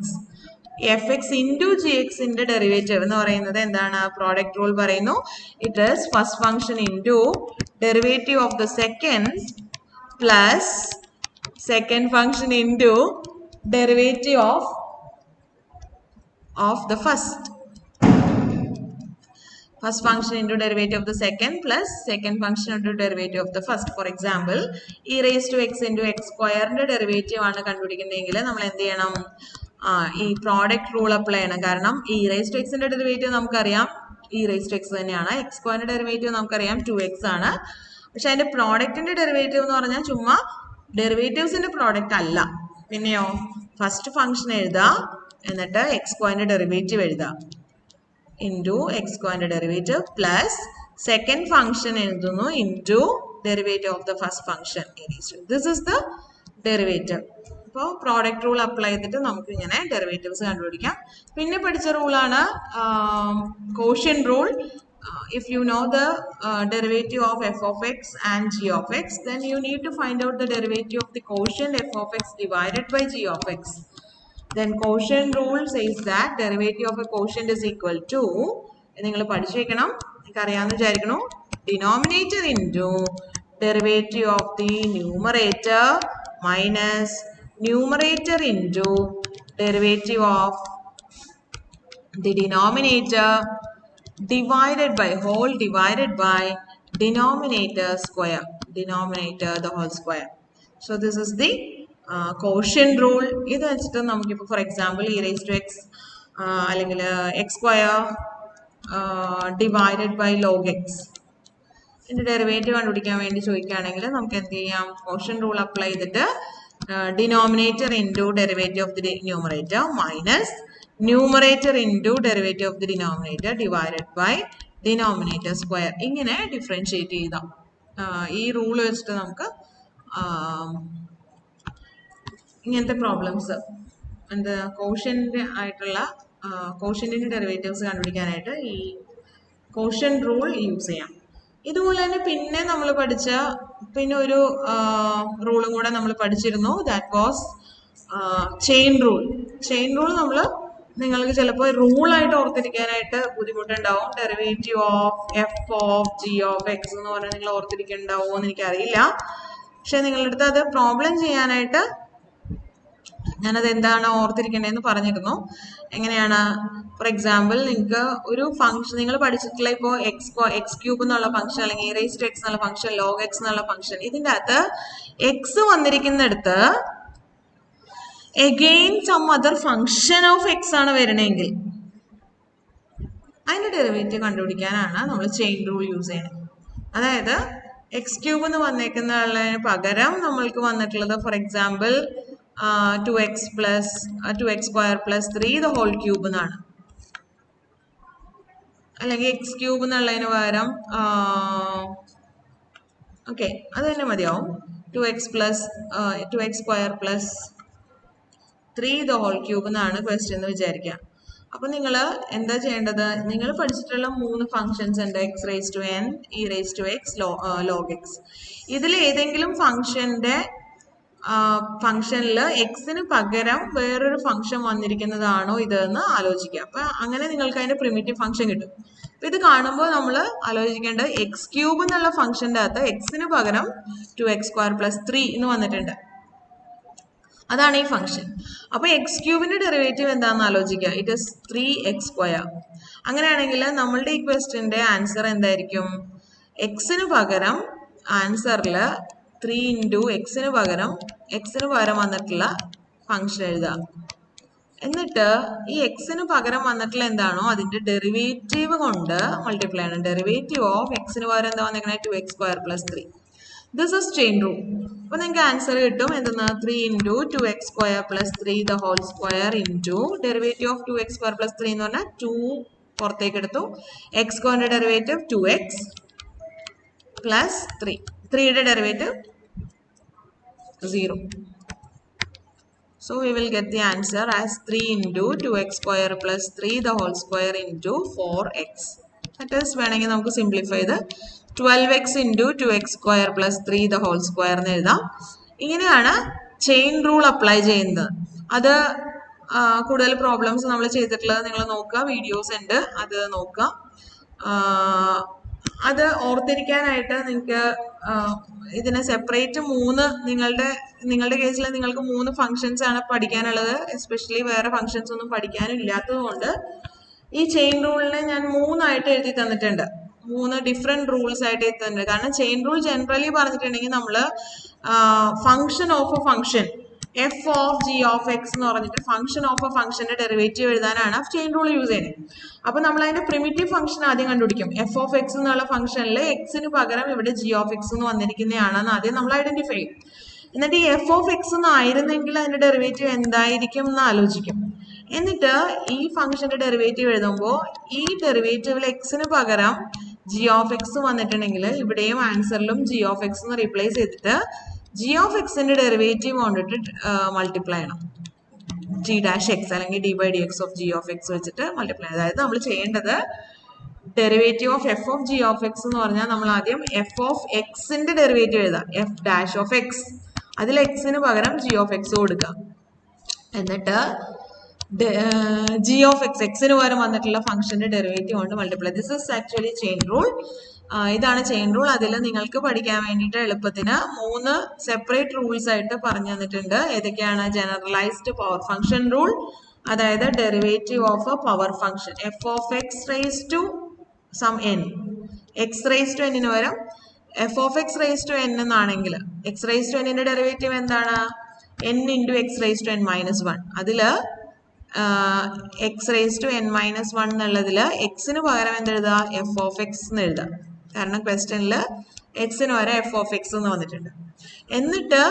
fx into gx ന്റെ derivative എന്ന് പറയുന്നത് എന്താണ്? Product rule പറയുന്നു. It is first function into derivative of the second plus second function into derivative of the first. First function into derivative of the second plus second function into derivative of the first. For example, e raised to x into x square ന്റെ derivative ആണ് കണ്ടുപിടിക്കുന്നതെങ്കിൽ നമ്മൾ എന്ത് ചെയ്യണം? ഈ product rule apply ചെയ്യണം. കാരണം E raise to എക്സിന്റെ derivative നമുക്കറിയാം ഇ റേസ് ടു എക്സ് തന്നെയാണ്. എക്സ് സ്ക്വയറിന്റെ ഡെറിവേറ്റീവ് നമുക്കറിയാം 2x ആണ്. പക്ഷെ അതിന്റെ പ്രോഡക്റ്റിന്റെ ഡെറിവേറ്റീവ് എന്ന് പറഞ്ഞാൽ ചുമ്മാ ഡെറിവേറ്റീവ്സിന്റെ പ്രോഡക്റ്റ് അല്ല. പിന്നെയോ ഫസ്റ്റ് ഫംഗ്ഷൻ എഴുതുക, എന്നിട്ട് എക്സ് സ്ക്വയറിന്റെ ഡെറിവേറ്റീവ് എഴുതുക into x square derivative plus second function എഴുതുന്നു into derivative of the first function. This is the derivative. അപ്പോൾ പ്രോഡക്റ്റ് റൂൾ അപ്ലൈ ചെയ്തിട്ട് നമുക്ക് ഇങ്ങനെ ഡെറിവേറ്റീവ്സ് കണ്ടുപിടിക്കാം. പിന്നെ പഠിച്ച റൂളാണ് quotient rule. If you know the derivative of f of x and g of x, then you need to find out the derivative of the quotient f of x divided by g of x. Then quotient rule says that derivative of a quotient is equal to, നിങ്ങൾ പഠിച്ചു വെക്കണം, നിങ്ങൾക്ക് അറിയാമെന്ന് വിചാരിക്കണു, denominator into derivative of the numerator minus numerator into derivative of the denominator divided by denominator square, denominator the whole square. So this is the quotient rule. ഇത് വെച്ചിട്ട് നമുക്കിപ്പോൾ for example e raised to x അല്ലെങ്കിൽ x square divided by log x ഇതിന്റെ derivative കണ്ടുപിടിക്കാൻ വേണ്ടി ചോദിക്കുകയാണെങ്കിൽ നമുക്ക് എന്ത് ചെയ്യാം, quotient rule അപ്ലൈ ചെയ്തിട്ട് denominator into derivative of the numerator minus numerator into derivative of the denominator divided by denominator square. ഇങ്ങനെ ഡിഫറൻഷിയേറ്റ് ചെയ്താം. ഈ റൂൾ വെച്ചിട്ട് നമുക്ക് ഇങ്ങനത്തെ പ്രോബ്ലംസ് എന്താ കോഷ്യന്റ് ആയിട്ടുള്ള കോഷ്യന്റിന്റെ ഡെറിവേറ്റീവ്സ് കണ്ടുപിടിക്കാനായിട്ട് ഈ കോഷ്യന്റ് റൂൾ യൂസ് ചെയ്യാം. ഇതുപോലെ തന്നെ പിന്നെ നമ്മൾ പഠിച്ച പിന്നെ ഒരു റൂളും കൂടെ നമ്മൾ പഠിച്ചിരുന്നു. That was chain rule. Chain rule നമ്മൾ നിങ്ങൾക്ക് ചിലപ്പോൾ റൂളായിട്ട് ഓർത്തിരിക്കാനായിട്ട് ബുദ്ധിമുട്ടുണ്ടാവും. Derivative of f of g of x എന്ന് പറഞ്ഞാൽ നിങ്ങൾ ഓർത്തിരിക്കുന്നുണ്ടാവുമോ എന്ന് എനിക്കറിയില്ല. പക്ഷെ നിങ്ങളുടെ അടുത്ത് അത് പ്രോബ്ലം ചെയ്യാനായിട്ട് ഞാനത് എന്താണ് ഓർത്തിരിക്കേണ്ടതെന്ന് പറഞ്ഞിരുന്നു. എങ്ങനെയാണ്, ഫോർ എക്സാമ്പിൾ നിങ്ങൾക്ക് ഒരു ഫംഗ്ഷൻ നിങ്ങൾ പഠിച്ചിട്ടുള്ള ഇപ്പോൾ എക്സ് ക്യൂബ് എന്നുള്ള ഫംഗ്ഷൻ അല്ലെങ്കിൽ e raised to x എന്നുള്ള ഫംഗ്ഷൻ, ലോഗ് എക്സ് എന്നുള്ള ഫംഗ്ഷൻ, ഇതിൻ്റെ അകത്ത് X വന്നിരിക്കുന്നിടത്ത് again some other function of x ആണ് വരണമെങ്കിൽ അതിന്റെ ഡെറിവേറ്റീവ് കണ്ടുപിടിക്കാനാണ് നമ്മൾ ചെയിൻ റൂൾ യൂസ് ചെയ്യുന്നത്. അതായത് എക്സ് ക്യൂബ് എന്ന് വന്നേക്കുന്നതിന് പകരം നമ്മൾക്ക് വന്നിട്ടുള്ളത് for example 2x square plus 3 the whole cube എന്നാണ്. അല്ലെങ്കിൽ എക്സ് ക്യൂബ് എന്നുള്ളതിന് പകരം ഓക്കെ അത് തന്നെ മതിയാവും. 2x square plus 3 the whole cube എന്നാണ് ക്വസ്റ്റ്യൻ എന്ന് വിചാരിക്കുക. അപ്പൊ നിങ്ങൾ എന്താ ചെയ്യേണ്ടത്, നിങ്ങൾ പഠിച്ചിട്ടുള്ള 3 ഫംഗ്ഷൻസ് ഉണ്ട്, x raise to n, e raise to x, log x. ഇതിൽ ഏതെങ്കിലും ഫംഗ്ഷനിൽ എക്സിന് പകരം വേറൊരു ഫംഗ്ഷൻ വന്നിരിക്കുന്നതാണോ ഇതെന്ന് ആലോചിക്കുക. അപ്പൊ അങ്ങനെ നിങ്ങൾക്ക് അതിന്റെ പ്രിമിറ്റീവ് ഫംഗ്ഷൻ കിട്ടും. അപ്പൊ ഇത് കാണുമ്പോൾ നമ്മൾ ആലോചിക്കേണ്ടത് എക്സ് ക്യൂബ് എന്നുള്ള ഫംഗ്ഷന്റെ അകത്ത് എക്സിന് പകരം 2x square plus 3 എന്ന് വന്നിട്ടുണ്ട്. അതാണ് ഈ ഫംഗ്ഷൻ. അപ്പൊ എക്സ് ക്യൂബിന്റെ ഡെറിവേറ്റീവ് എന്താണെന്ന് ആലോചിക്കുക. It is 3x square. അങ്ങനെയാണെങ്കിൽ നമ്മളുടെ ഈ ക്വസ്റ്റ്യന്റെ ആൻസർ എന്തായിരിക്കും, എക്സിന് പകരം ആൻസറിൽ 3 into എക്സിന് പകരം വന്നിട്ടുള്ള ഫംഗ്ഷൻ എഴുതുക. എന്നിട്ട് ഈ എക്സിന് പകരം വന്നിട്ടുള്ള എന്താണോ അതിന്റെ ഡെറിവേറ്റീവ് കൊണ്ട് മൾട്ടിപ്ലൈ ആണ്. ഡെറിവേറ്റീവ് ഓഫ് എക്സിന് പകരം എന്താ വന്നിരിക്കുന്നത്, 2x square plus 3. This is chain rule. അപ്പൊ നിങ്ങൾക്ക് ആൻസർ കിട്ടും എന്തെന്ന്, 3 into 2x square plus 3 the whole square into derivative of 2x square plus 3 എന്ന് പറഞ്ഞാൽ 2 പുറത്തേക്ക് എടുത്തു, എക്സ് സ്ക്വയറിന്റെ ഡെറിവേറ്റീവ് 2x plus 3, 3യുടെ derivative 0. So we will get the answer as 3 into 2x square plus 3 the whole square into 4x. That is വേണമെങ്കിൽ നമുക്ക് simplify ചെയ്ത് 12x into 2x square plus 3 the whole square എന്ന് എഴുതാം. ഇങ്ങനെയാണ് chain rule apply ചെയ്യുന്നത്. അത് കൂടുതൽ problems നമ്മൾ ചെയ്തിട്ടുള്ളത് നിങ്ങൾ നോക്കുക, വീഡിയോസ് ഉണ്ട്, അത് നോക്കുക. അത് ഓർത്തിരിക്കാനായിട്ട് നിങ്ങൾക്ക് ഇതിനെ സെപ്പറേറ്റ് നിങ്ങളുടെ കേസിൽ നിങ്ങൾക്ക് 3 ഫംഗ്ഷൻസ് ആണ് പഠിക്കാനുള്ളത്. എസ്പെഷ്യലി വേറെ ഫംഗ്ഷൻസ് ഒന്നും പഠിക്കാനും ഇല്ലാത്തത് കൊണ്ട് ഈ ചെയിൻ റൂളിനെ ഞാൻ 3 ആയിട്ട് എഴുതി തന്നിട്ടുണ്ട്. 3 ഡിഫറെന്റ് റൂൾസ് ആയിട്ട് എഴുതി തന്നിട്ടുണ്ട്. കാരണം ചെയിൻ റൂൾ ജനറലി പറഞ്ഞിട്ടുണ്ടെങ്കിൽ നമ്മൾ function of a function f of g of x എന്ന് പറഞ്ഞിട്ട് ഫംഗ്ഷൻ ഓഫ് എ ഫംഗ്ഷന്റെ ഡെറിവേറ്റീവ് എഴുതാനാണ് ചെയിൻ റൂൾ യൂസ് ചെയ്യുന്നത്. അപ്പൊ നമ്മൾ അതിന്റെ പ്രിമിറ്റീവ് ഫംഗ്ഷൻ ആദ്യം കണ്ടുപിടിക്കും. എഫ് ഓഫ് എക്സ് എന്നുള്ള ഫംഗ്ഷനിൽ എക്സിന് പകരം ഇവിടെ ജി ഓഫ് എക്സ് എന്ന് വന്നിരിക്കുന്നതാണെന്ന് ആദ്യം നമ്മൾ ഐഡന്റിഫൈ ചെയ്യും. എന്നിട്ട് ഈ എഫ് ഓഫ് എക്സ് എന്ന് ആയിരുന്നെങ്കിൽ അതിന്റെ ഡെറിവേറ്റീവ് എന്തായിരിക്കും എന്ന് ആലോചിക്കും. എന്നിട്ട് ഈ ഫംഗ്ഷന്റെ ഡെറിവേറ്റീവ് എഴുതുമ്പോൾ ഈ ഡെറിവേറ്റീവിൽ എക്സിന് പകരം ജി ഓഫ് എക്സ് വന്നിട്ടുണ്ടെങ്കിൽ ഇവിടെയും ആൻസറിലും ജി ഓഫ് എക്സ് എന്ന് റീപ്ലേസ് ചെയ്തിട്ട് ജി ഓഫ് എക്സിന്റെ ഡെറിവേറ്റീവ് കൊണ്ടിട്ട് മൾട്ടിപ്ലൈ ചെയ്യണം. ജി ഡാഷ് എക്സ് അല്ലെങ്കിൽ d by D x of g of x വെച്ചിട്ട് മൾട്ടിപ്ലൈ. അതായത് നമ്മൾ ചെയ്യേണ്ടത് derivative of f of g of x എന്ന് പറഞ്ഞാൽ നമ്മൾ ആദ്യം എഫ് ഓഫ് എക്സിന്റെ ഡെറിവേറ്റീവ് എഴുതാം, എഫ് ഡാഷ് ഓഫ് എക്സ്. അതിൽ എക്സിന് പകരം ജി ഓഫ് എക്സ് കൊടുക്കുക. എന്നിട്ട് ജി ഓഫ് എക്സ്, എക്സിന് പകരം വന്നിട്ടുള്ള ഫംഗ്ഷന്റെ ഡെറിവേറ്റീവ് കൊണ്ട് multiply. This is actually chain rule. ഇതാണ് ചെയിൻ റൂൾ. അതിൽ നിങ്ങൾക്ക് പഠിക്കാൻ വേണ്ടിയിട്ട് എളുപ്പത്തിന് 3 സെപ്പറേറ്റ് റൂൾസ് ആയിട്ട് പറഞ്ഞു തന്നിട്ടുണ്ട്. ഏതൊക്കെയാണ്? ജനറലൈസ്ഡ് പവർ ഫംഗ്ഷൻ റൂൾ, അതായത് derivative of a power function f of x raise to some n x raise to എന്നിന് പകരം f of x raise to n എന്നാണെങ്കിൽ എക്സ് റേസ് ടു എന്നിന്റെ ഡെറിവേറ്റീവ് എന്താണ്? N into x raise to n minus one. അതിൽ x raise to n minus one എന്നുള്ളതിൽ എക്സിന് പകരം എന്തെഴുതുക? F of x എന്ന് എഴുതാം. കാരണം ക്വസ്റ്റ്യനിൽ എക്സിന് പകരം എഫ് ഓഫ് എക്സ് എന്ന് വന്നിട്ടുണ്ട്. എന്നിട്ട്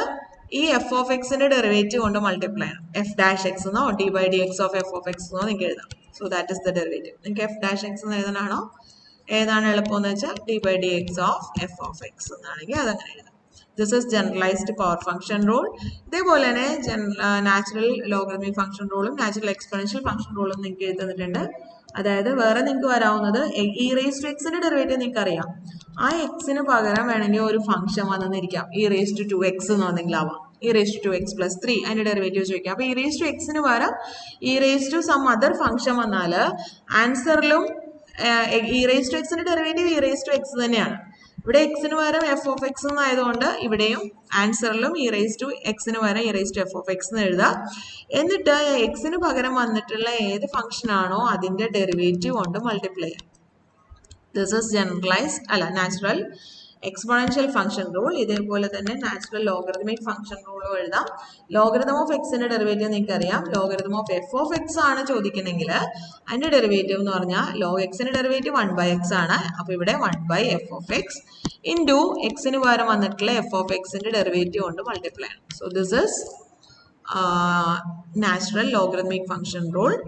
ഈ എഫ് ഓഫ് എക്സിന്റെ ഡെറിവേറ്റീവ് കൊണ്ട് മൾട്ടിപ്ലൈ ചെയ്യണം. എഫ് ഡാഷ് എക്സ് എന്നോ d by D x of f of x എന്നോ നിങ്ങൾക്ക് എഴുതാം. So that is the derivative. നിങ്ങൾക്ക് എഫ് ഡാഷ് എക്സ് എന്ന് എഴുതാനാണോ ഏതാണ് എളുപ്പം എന്ന് വെച്ചാൽ d by D x of f of x എന്നാണെങ്കിൽ അതങ്ങനെ എഴുതാം. This is generalised power function rule. ഇതേപോലെ തന്നെ നാച്ചുറൽ ലോഗറിതമിക് ഫംഗ്ഷൻ റൂളും നാച്ചുറൽ എക്സ്പോണൻഷ്യൽ ഫംഗ്ഷൻ റൂളും നിങ്ങൾക്ക് എഴുതുന്നിട്ടുണ്ട്. അതായത് വേറെ നിങ്ങൾക്ക് വരാവുന്നത് ഇ റേസ് ടു എക്സിന്റെ ഡെറിവേറ്റീവ് നിങ്ങൾക്ക് അറിയാം. ആ എക്സിന് പകരം വേണമെങ്കിൽ ഒരു ഫംഗ്ഷൻ വന്നിരിക്കാം. ഇ റേസ് ടു 2x എന്ന് വന്നെങ്കിൽ ആവാം. E raise to 2x plus 3 അതിന്റെ ഡെറിവേറ്റീവ് ചോദിക്കാം. അപ്പൊ ഇ റേസ് ടു എക്സിന് പകരം e raise to some other function വന്നാൽ ആൻസറിലും ഇ റേസ് ടു എക്സിന്റെ derivative e raise to x തന്നെയാണ്. ഇവിടെ എക്സിന് പകരം എഫ് ഓഫ് എക്സ് എന്നായതുകൊണ്ട് ഇവിടെയും ആൻസറിലും ഇ റേസ് ടു എക്സിന് പകരം e raise to f of x എന്ന് എഴുതാം. എന്നിട്ട് എക്സിന് പകരം വന്നിട്ടുള്ള ഏത് ഫംഗ്ഷൻ ആണോ അതിന്റെ ഡെറിവേറ്റീവ് കൊണ്ട് മൾട്ടിപ്ലൈ ചെയ്യാം. This is generalized natural exponential function rule. ഇതേപോലെ തന്നെ നാച്ചുറൽ ലോഗറിതമിക് ഫംഗ്ഷൻ റൂളും എഴുതാം. ലോഗറിതം ഓഫ് എക്സിന്റെ ഡെറിവേറ്റീവ് നിങ്ങൾക്ക് അറിയാം. Logarithm of f of x ആണ് ചോദിക്കുന്നെങ്കിൽ അതിന്റെ ഡെറിവേറ്റീവ് എന്ന് പറഞ്ഞാൽ ലോഗ് എക്സിന്റെ ഡെറിവേറ്റീവ് 1/x ആണ്. അപ്പൊ ഇവിടെ 1/f ഓഫ് എക്സ് ഇൻറ്റു എക്സിന് പകരം വന്നിട്ടുള്ള എഫ് ഓഫ് എക്സിന്റെ ഡെറിവേറ്റീവ് കൊണ്ട് മൾട്ടിപ്ലൈ ആണ്. So this is natural logarithmic function rule.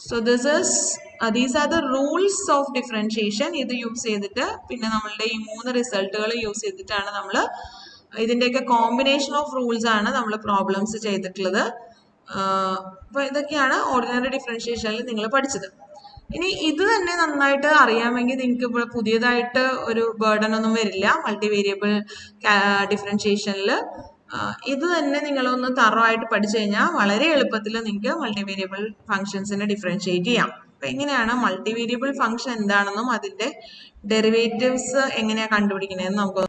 So this is these are the rules of differentiation. ഇത് യൂസ് ചെയ്തിട്ട് പിന്നെ നമ്മളുടെ ഈ 3 റിസൾട്ടുകൾ യൂസ് ചെയ്തിട്ടാണ് നമ്മൾ ഇതിൻ്റെയൊക്കെ കോമ്പിനേഷൻ ഓഫ് റൂൾസ് ആണ് നമ്മൾ പ്രോബ്ലംസ് ചെയ്തിട്ടുള്ളത്. അപ്പോൾ ഇതൊക്കെയാണ് ഓർഡിനറി ഡിഫറൻഷിയേഷനിൽ നിങ്ങൾ പഠിച്ചത്. ഇനി ഇത് തന്നെ നന്നായിട്ട് അറിയാമെങ്കിൽ നിങ്ങൾക്ക് ഇപ്പോൾ പുതിയതായിട്ട് ഒരു ബേർഡൻ ഒന്നും വരില്ല. മൾട്ടിവേരിയബിൾ ഡിഫറൻഷിയേഷനിൽ ഇത് തന്നെ നിങ്ങളൊന്ന് തറവായിട്ട് പഠിച്ചു കഴിഞ്ഞാൽ വളരെ എളുപ്പത്തിൽ നിങ്ങൾക്ക് മൾട്ടിവേരിയബിൾ ഫംഗ്ഷൻസിനെ ഡിഫറൻഷിയേറ്റ് ചെയ്യാം. അപ്പം എങ്ങനെയാണ് മൾട്ടിവേരിയബിൾ ഫംഗ്ഷൻ എന്താണെന്നും അതിൻ്റെ ഡെറിവേറ്റീവ്സ് എങ്ങനെയാണ് കണ്ടുപിടിക്കുന്നതെന്ന് നമുക്ക്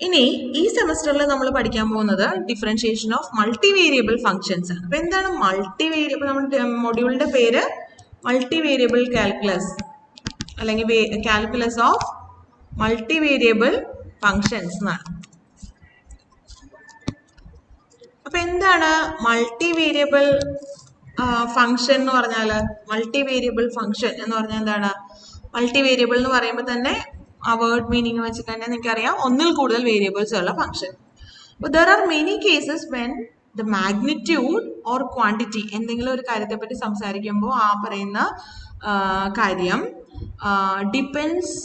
ഇനി ഈ സെമസ്റ്ററിൽ നമ്മൾ പഠിക്കാൻ പോകുന്നത് ഡിഫറൻഷിയേഷൻ ഓഫ് മൾട്ടിവേരിയബിൾ ഫംഗ്ഷൻസ് ആണ്. അപ്പം എന്താണ് മൾട്ടിവേരിയബിൾ? നമ്മുടെ മൊഡ്യൂളിന്റെ പേര് മൾട്ടിവേരിയബിൾ കാൽക്കുലസ് അല്ലെങ്കിൽ കാൽക്കുലസ് ഓഫ് മൾട്ടിവേരിയബിൾ ഫംഗ്ഷൻസ് എന്നാണ്. അപ്പൊ എന്താണ് മൾട്ടിവേരിയബിൾ ഫംഗ്ഷൻ എന്ന് പറഞ്ഞാൽ? മൾട്ടിവേരിയബിൾ ഫംഗ്ഷൻ എന്ന് പറഞ്ഞാൽ എന്താണ്? മൾട്ടിവേരിയബിൾ എന്ന് പറയുമ്പോൾ തന്നെ ആ വേർഡ് മീനിങ് വെച്ചിട്ട് തന്നെ നിങ്ങൾക്കറിയാം ഒന്നിൽ കൂടുതൽ വേരിയബിൾസ് ഉള്ള ഫംഗ്ഷൻ. അപ്പോൾ there are many cases when the magnitude or quantity എന്തെങ്കിലും ഒരു കാര്യത്തെപ്പറ്റി സംസാരിക്കുമ്പോൾ ആ പറയുന്ന കാര്യം depends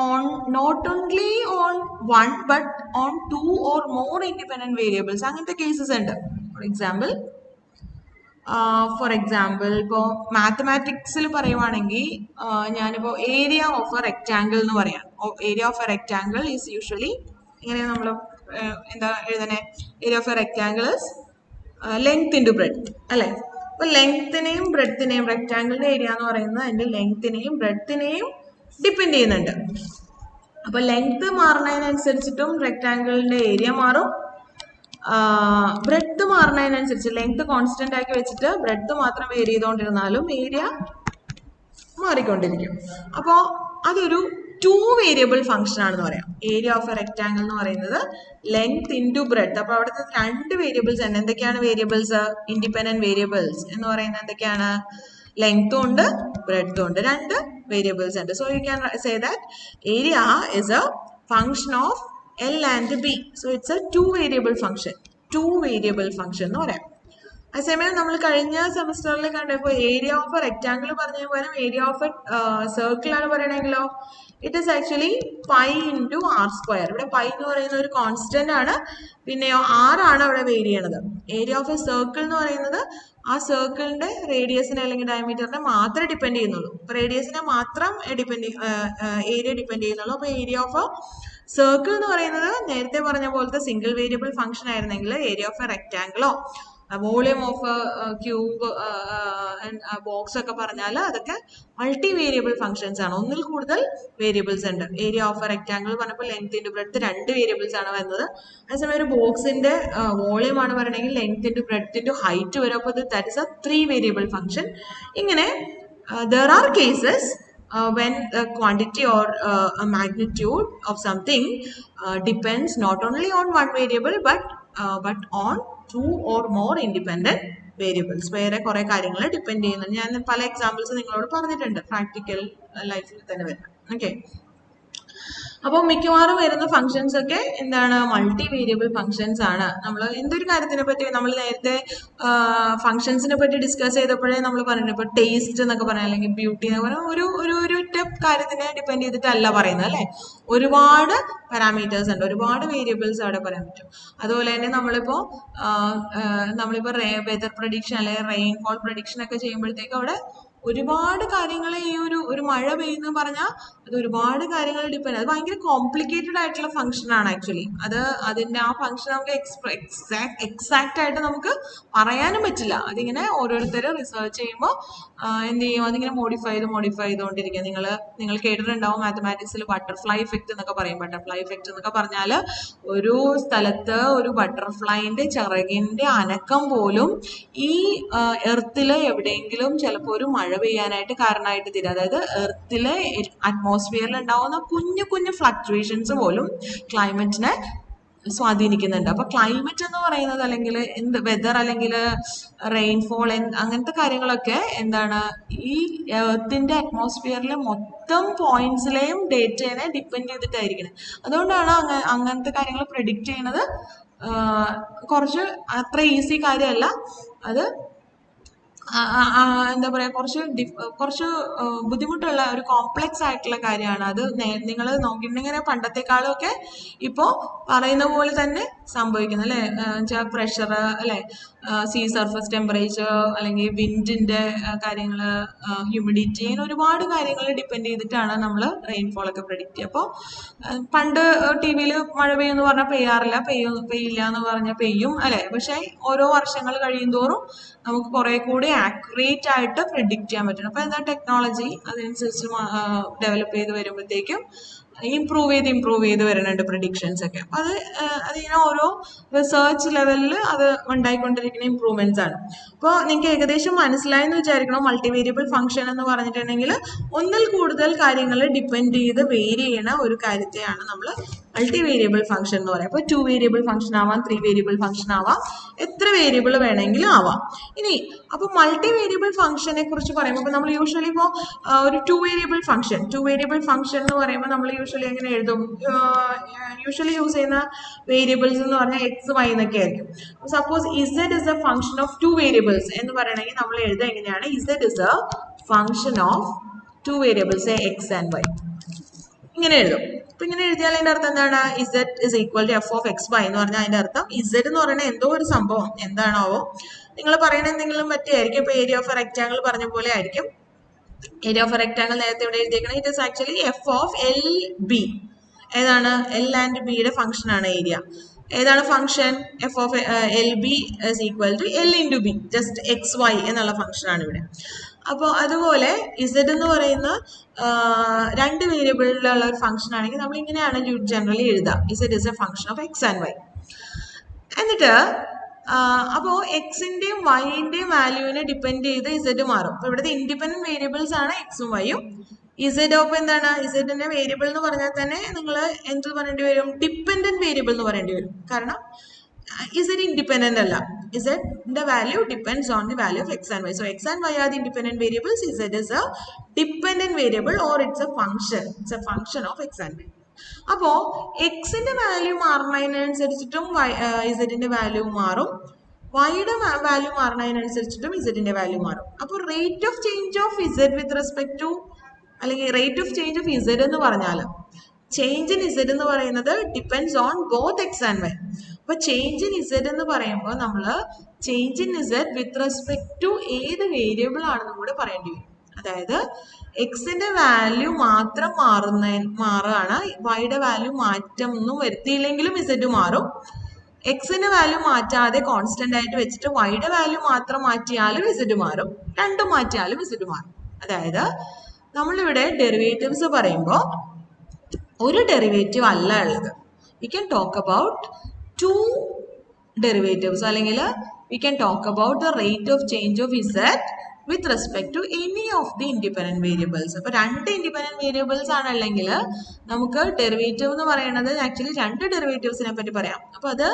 on not only on one but on two or more independent variables. അങ്ങനത്തെ കേസസ് ഉണ്ട്. ഫോർ എക്സാമ്പിൾ ഇപ്പോൾ മാത്തമാറ്റിക്സിൽ പറയുവാണെങ്കിൽ ഞാനിപ്പോൾ ഏരിയ ഓഫ് എ റെക്റ്റാങ്കിൾ എന്ന് പറയാം. Area of a rectangle is usually ഇങ്ങനെയാണ് നമ്മൾ എന്താ എഴുതണേ? Area of a rectangle is length into breadth അല്ലേ? അപ്പോൾ ലെങ്ത്തിനെയും ബ്രെഡ്ത്തിനെയും റെക്റ്റാങ്കിളിൻ്റെ ഏരിയ എന്ന് പറയുന്നത് അതിൻ്റെ ലെങ്ത്തിനെയും ബ്രെഡ്ത്തിനെയും ഡിപ്പെൻഡ് ചെയ്യുന്നുണ്ട്. അപ്പൊ ലെങ്ത് മാറുന്നതിനനുസരിച്ചിട്ടും റെക്ടാങ്കിളിന്റെ ഏരിയ മാറും. ബ്രെഡ്ത്ത് മാറുന്നതിനനുസരിച്ച് ലെങ്ത് കോൺസ്റ്റന്റ് ആക്കി വെച്ചിട്ട് ബ്രെഡ്ത്ത് മാത്രം വേരി ചെയ്തുകൊണ്ടിരുന്നാലും ഏരിയ മാറിക്കൊണ്ടിരിക്കും. അപ്പോൾ അതൊരു 2 വേരിയബിൾ ഫംഗ്ഷൻ ആണെന്ന് പറയാം. ഏരിയ ഓഫ് എ റെക്ടാങ്കിൾ എന്ന് പറയുന്നത് ലെങ്ത് ഇൻറ്റു ബ്രെഡ്ത്ത്. അപ്പൊ അവിടുത്തെ 2 വേരിയബിൾസ് ഉണ്ട്. എന്തൊക്കെയാണ് വേരിയബിൾസ്? ഇൻഡിപെൻഡന്റ് വേരിയബിൾസ് എന്ന് പറയുന്നത് എന്തൊക്കെയാണ്? ലെങ്ത്തും ഉണ്ട് ബ്രെഡ്ത്തും ഉണ്ട്. 2 വേരിയബിൾസ് ഉണ്ട്. So you can say that area is a function of L and B. So it's a 2 variable function. 2 variable function എന്ന് പറയാം. അതേസമയം നമ്മൾ കഴിഞ്ഞ സെമസ്റ്ററിൽ കണ്ടപ്പോൾ ഏരിയ ഓഫ് എ റെക്റ്റാങ്കിൾ പറഞ്ഞ പോലെ ഏരിയ ഓഫ് എ സർക്കിൾ ആണ് പറയണെങ്കിലോ it is actually pi into r square. ഇവിടെ പൈ എന്ന് പറയുന്ന ഒരു കോൺസ്റ്റന്റ് ആണ്. പിന്നെയോ ആർ ആണ് അവിടെ വേരി ചെയ്യണത്. ഏരിയ ഓഫ് എ സർക്കിൾ എന്ന് പറയുന്നത് ആ സർക്കിളിന്റെ റേഡിയസിനെ അല്ലെങ്കിൽ ഡയമീറ്ററിനെ മാത്രമേ ഡിപ്പെൻഡ് ചെയ്യുന്നുള്ളൂ. റേഡിയസിനെ മാത്രം ഏരിയ ഡിപ്പെൻഡ് ചെയ്യുന്നുള്ളൂ. അപ്പോൾ ഏരിയ ഓഫ് എ സർക്കിൾ എന്ന് പറയുന്നത് നേരത്തെ പറഞ്ഞ പോലത്തെ സിംഗിൾ വേരിയബിൾ ഫംഗ്ഷൻ ആയിരുന്നെങ്കിൽ ഏരിയ ഓഫ് എ റെക്റ്റാങ്കിളോ വോളിയം ഓഫ് ക്യൂബ് ബോക്സ് ഒക്കെ പറഞ്ഞാൽ അതൊക്കെ മൾട്ടി വേരിയബിൾ ഫംഗ്ഷൻസ് ആണ്. ഒന്നിൽ കൂടുതൽ വേരിയബിൾസ് ഉണ്ട്. ഏരിയ ഓഫ് എ റെക്റ്റാങ്കിൾ പറഞ്ഞപ്പോൾ ലെങ്ത് ഇൻറ്റു ബ്രെഡ്ത്ത് 2 വേരിയബിൾസ് ആണ് വരുന്നത്. അതേസമയം ഒരു ബോക്സിന്റെ വോളിയം ആണ് പറയണമെങ്കിൽ length into breadth into height വരും. അപ്പോൾ that is A 3 variable function. ഇങ്ങനെ there are cases when the quantity or a magnitude of something depends not only on one variable but on two or more independent variables. വേറെ കുറെ കാര്യങ്ങൾ depend ചെയ്യുന്നുണ്ട്. ഞാൻ പല examples നിങ്ങളോട് പറഞ്ഞിട്ടുണ്ട് practical ലൈഫിൽ തന്നെ വരുന്നത്. ഓക്കെ, അപ്പോൾ മിക്കവാറും വരുന്ന ഫംഗ്ഷൻസ് ഒക്കെ എന്താണ്, മൾട്ടി വേരിയബിൾ ഫംഗ്ഷൻസ് ആണ്. നമ്മൾ എന്തൊരു കാര്യത്തിനെ പറ്റി നമ്മൾ നേരത്തെ ഫംഗ്ഷൻസിനെ പറ്റി ഡിസ്കസ് ചെയ്തപ്പോഴേ നമ്മൾ പറഞ്ഞു, ഇപ്പോൾ ടേസ്റ്റ് എന്നൊക്കെ പറയാം, അല്ലെങ്കിൽ ബ്യൂട്ടി എന്നൊക്കെ പറയാം, ഒരു ഒറ്റ കാര്യത്തിനെ ഡിപ്പെൻഡ് ചെയ്തിട്ടല്ല പറയുന്നത് അല്ലേ. ഒരുപാട് പാരാമീറ്റേഴ്സ് ഉണ്ട്, ഒരുപാട് വേരിയബിൾസ് അവിടെ പറയാൻ പറ്റും. അതുപോലെ തന്നെ നമ്മളിപ്പോൾ വെതർ പ്രഡിക്ഷൻ അല്ലെങ്കിൽ റെയിൻഫോൾ പ്രഡിക്ഷൻ ഒക്കെ ചെയ്യുമ്പോഴത്തേക്ക് അവിടെ ഒരുപാട് കാര്യങ്ങൾ, ഈ ഒരു മഴ പെയ്യുന്ന പറഞ്ഞാൽ അത് ഒരുപാട് കാര്യങ്ങൾ ഡിപ്പെൻഡ്, അത് ഭയങ്കര കോംപ്ലിക്കേറ്റഡ് ആയിട്ടുള്ള ഫംഗ്ഷൻ ആണ് ആക്ച്വലി. അതിന്റെ ആ ഫംഗ്ഷൻ നമുക്ക് എക്സാക്ട് ആയിട്ട് നമുക്ക് പറയാനും പറ്റില്ല. അതിങ്ങനെ ഓരോരുത്തർ റിസർച്ച് ചെയ്യുമ്പോൾ എന്ത് ചെയ്യും, അതിങ്ങനെ മോഡിഫൈ ചെയ്തുകൊണ്ടിരിക്കുക. നിങ്ങൾ കേട്ടിട്ടുണ്ടാവും മാത്തമാറ്റിക്സിൽ ബട്ടർഫ്ലൈ ഇഫക്റ്റ് എന്നൊക്കെ പറയും. ബട്ടർഫ്ലൈ ഇഫക്റ്റ് എന്നൊക്കെ പറഞ്ഞാൽ ഒരു സ്ഥലത്ത് ഒരു ബട്ടർഫ്ലൈന്റെ ചിറകിന്റെ അനക്കം പോലും ഈ എർത്തില് എവിടെയെങ്കിലും ചിലപ്പോൾ ഒരു മഴ പെയ്യാനായിട്ട് കാരണമായിട്ട് തീരും. അതായത് എർത്തിലെ അറ്റ്മോസ്ഫിയറിൽ ഉണ്ടാവുന്ന കുഞ്ഞു കുഞ്ഞു ഫ്ലക്ച്വേഷൻസ് പോലും ക്ലൈമറ്റിനെ സ്വാധീനിക്കുന്നുണ്ട്. അപ്പൊ ക്ലൈമറ്റ് എന്ന് പറയുന്നത്, അല്ലെങ്കിൽ വെതർ അല്ലെങ്കിൽ റെയിൻഫോൾ അങ്ങനത്തെ കാര്യങ്ങളൊക്കെ എന്താണ്, ഈ എർത്തിന്റെ അറ്റ്മോസ്ഫിയറിലെ മൊത്തം പോയിന്റ്സിലെയും ഡേറ്റയെ ഡിപ്പെൻഡ് ചെയ്തിട്ടായിരിക്കണം. അതുകൊണ്ടാണ് അങ്ങനത്തെ കാര്യങ്ങൾ പ്രെഡിക്റ്റ് ചെയ്യുന്നത് കുറച്ച് അത്ര ഈസി കാര്യമല്ല. അത് എന്താ പറയാ, കുറച്ച് ബുദ്ധിമുട്ടുള്ള ഒരു കോംപ്ലക്സ് ആയിട്ടുള്ള കാര്യമാണ്. അത് നിങ്ങൾ നോക്കിയിട്ടുണ്ടെങ്കിൽ പണ്ടത്തെക്കാളും ഒക്കെ ഇപ്പോ പറയുന്ന പോലെ തന്നെ സംഭവിക്കുന്നു അല്ലെ. പ്രഷർ അല്ലെ, സീ സർഫസ് ടെമ്പറേച്ചർ, അല്ലെങ്കിൽ വിൻഡിന്റെ കാര്യങ്ങള്, ഹ്യൂമിഡിറ്റി, അങ്ങനെ ഒരുപാട് കാര്യങ്ങൾ ഡിപ്പെൻഡ് ചെയ്തിട്ടാണ് നമ്മൾ റെയിൻഫോൾ ഒക്കെ പ്രെഡിക്റ്റ് ചെയ്യുക. അപ്പോൾ പണ്ട് ടി വിയിൽ മഴ പെയ്യുമെന്ന് പറഞ്ഞാൽ പെയ്യാറില്ല, പെയ്യില്ല എന്ന് പറഞ്ഞാൽ പെയ്യും അല്ലെ. പക്ഷെ ഓരോ വർഷങ്ങൾ കഴിയുന്തോറും നമുക്ക് കുറെ കൂടി ആക്യുറേറ്റ് ആയിട്ട് പ്രിഡിക്റ്റ് ചെയ്യാൻ പറ്റണം. അപ്പൊ എന്താ, ടെക്നോളജി അതിനനുസരിച്ച് ഡെവലപ്പ് ചെയ്ത് വരുമ്പോഴത്തേക്കും ഇംപ്രൂവ് ചെയ്ത് വരുന്നുണ്ട് പ്രിഡിക്ഷൻസ് ഒക്കെ. അപ്പൊ അതിങ്ങനെ ഓരോ റിസർച്ച് ലെവലിൽ അത് ഉണ്ടായിക്കൊണ്ടിരിക്കുന്ന ഇംപ്രൂവ്മെന്റ്സ് ആണ്. അപ്പോൾ നിങ്ങൾക്ക് ഏകദേശം മനസ്സിലായെന്ന് വിചാരിക്കണം. മൾട്ടിവേരിയബിൾ ഫംഗ്ഷൻ എന്ന് പറഞ്ഞിട്ടുണ്ടെങ്കിൽ ഒന്നിൽ കൂടുതൽ കാര്യങ്ങൾ ഡിപ്പെൻഡ് ചെയ്ത് വേരി ചെയ്യണ ഒരു കാര്യത്തെയാണ് നമ്മൾ മൾട്ടിവേരിയബിൾ ഫംഗ്ഷൻ എന്ന് പറയാം. അപ്പോൾ 2 വേരിയബിൾ ഫംഗ്ഷൻ ആവാം, 3 വേരിയബിൾ ഫംഗ്ഷൻ ആവാം, എത്ര വേരിയബിൾ വേണമെങ്കിലും ആവാം. ഇനി അപ്പോൾ മൾട്ടിവേരിയബിൾ ഫംഗ്ഷനെ കുറിച്ച് പറയുമ്പോൾ നമ്മൾ യൂഷ്വലി ഇപ്പോൾ ഒരു 2 വേരിയബിൾ ഫംഗ്ഷൻ എന്ന് പറയുമ്പോൾ നമ്മൾ യൂഷ്വലി എങ്ങനെ എഴുതും, യൂഷ്വലി യൂസ് ചെയ്യുന്ന വേരിയബിൾസ് എന്ന് പറഞ്ഞാൽ എക്സ് വൈ എന്നൊക്കെ ആയിരിക്കും. Suppose z is a function of 2 variables എന്ന് പറയണമെങ്കിൽ നമ്മൾ എഴുതുക എങ്ങനെയാണ്, z is a function of 2 variables x and y, ഇങ്ങനെ എഴുതും. അപ്പൊ ഇങ്ങനെ എഴുതിയാൽ അതിന്റെ അർത്ഥം എന്താണ്, z is equal to f of x y എന്ന് പറഞ്ഞാൽ അതിന്റെ അർത്ഥം ഇസഡ് എന്ന് പറയുന്നത് എന്തോ ഒരു സംഭവം, എന്താണാവോ നിങ്ങൾ പറയുന്ന എന്തെങ്കിലും പറ്റിയായിരിക്കും. ഇപ്പൊ ഏരിയ ഓഫ് എ റെക്ടാങ്കിൾ പറഞ്ഞ പോലെ ആയിരിക്കും. ഏരിയ ഓഫ് എ റെക്ടാങ്കിൾ നേരത്തെ ഇവിടെ എഴുതിയേക്കണം, it is actually f of l b. ഏതാണ്, എൽ ആൻഡ് ബിയുടെ ഫംഗ്ഷൻ ആണ് ഏരിയ. ഏതാണ് function, f of l b is equal to l into b, just x y എന്നുള്ള ഫംഗ്ഷൻ ആണ് ഇവിടെ. അപ്പോൾ അതുപോലെ ഇസഡ് എന്ന് പറയുന്ന 2 വേരിയബിളിലുള്ള ഒരു ഫംഗ്ഷൻ ആണെങ്കിൽ നമ്മൾ ഇങ്ങനെയാണ് ജനറലി എഴുതുക, z is a function of x and y. എന്നിട്ട് അപ്പോൾ എക്സിന്റെയും വൈന്റെയും വാല്യൂവിനെ ഡിപ്പെൻഡ് ചെയ്ത് ഇസഡ് മാറും. അപ്പൊ ഇവിടുത്തെ ഇൻഡിപെൻഡന്റ് വേരിയബിൾസ് ആണ് എക്സും വൈയും. ഇസഡ് ഓഫ് എന്താണ്, ഇസഡിന്റെ വേരിയബിൾ എന്ന് പറഞ്ഞാൽ തന്നെ നിങ്ങൾ എന്ത് പറയേണ്ടി വരും, ഡിപ്പെൻഡന്റ് വേരിയബിൾ എന്ന് പറയേണ്ടി വരും. കാരണം ഇസഡ് ഇൻഡിപെൻഡന്റ് അല്ല, ഇസഡിന്റെ value depends on the value of x and y. So x and y are the independent variables, z is a dependent variable or it's a function of x and y. അപ്പോ എക്സിന്റെ value മാറുന്നതിനനുസരിച്ചിട്ടും ഇസഡിന്റെ value മാറും, വൈയുടെ value മാറുന്നതിനനുസരിച്ചിട്ടും ഇസഡിന്റെ value മാറും. അപ്പൊ rate of change of z with respect to, അല്ലെങ്കിൽ rate of change of z എന്ന് പറഞ്ഞാൽ change in z എന്ന് പറയുന്നത് depends on both x and y. അപ്പൊ ചേഞ്ച് ഇൻ ഇസഡ് എന്ന് പറയുമ്പോൾ നമ്മൾ change in z with respect to ഏത് വേരിയബിൾ ആണെന്നും കൂടെ പറയേണ്ടി വരും. അതായത് എക്സിന്റെ വാല്യൂ മാത്രം മാറുകയാണ്, വൈയുടെ വാല്യൂ മാറ്റം ഒന്നും വരുത്തിയില്ലെങ്കിലും ഇസഡ് മാറും. എക്സിന്റെ വാല്യൂ മാറ്റാതെ കോൺസ്റ്റന്റ് ആയിട്ട് വെച്ചിട്ട് വൈയുടെ വാല്യൂ മാത്രം മാറ്റിയാലും ഇസഡ് മാറും, രണ്ടും മാറ്റിയാലും ഇസഡ് മാറും. അതായത് നമ്മളിവിടെ ഡെറിവേറ്റീവ്സ് പറയുമ്പോൾ ഒരു ഡെറിവേറ്റീവ് അല്ല ഉള്ളത്. We can talk about 2 derivatives, അല്ലെങ്കിൽ we can talk about the rate of change of z with respect to any of the independent variables. അപ്പോൾ രണ്ട് ഇൻഡിപെൻഡന്റ് വേരിയബിൾസ് ആണല്ലെങ്കിൽ നമുക്ക് ഡെറിവേറ്റീവ് എന്ന് പറയുന്നത് ആക്ച്വലി രണ്ട് ഡെറിവേറ്റീവ്സിനെ പറ്റി പറയാം. അപ്പോൾ അത്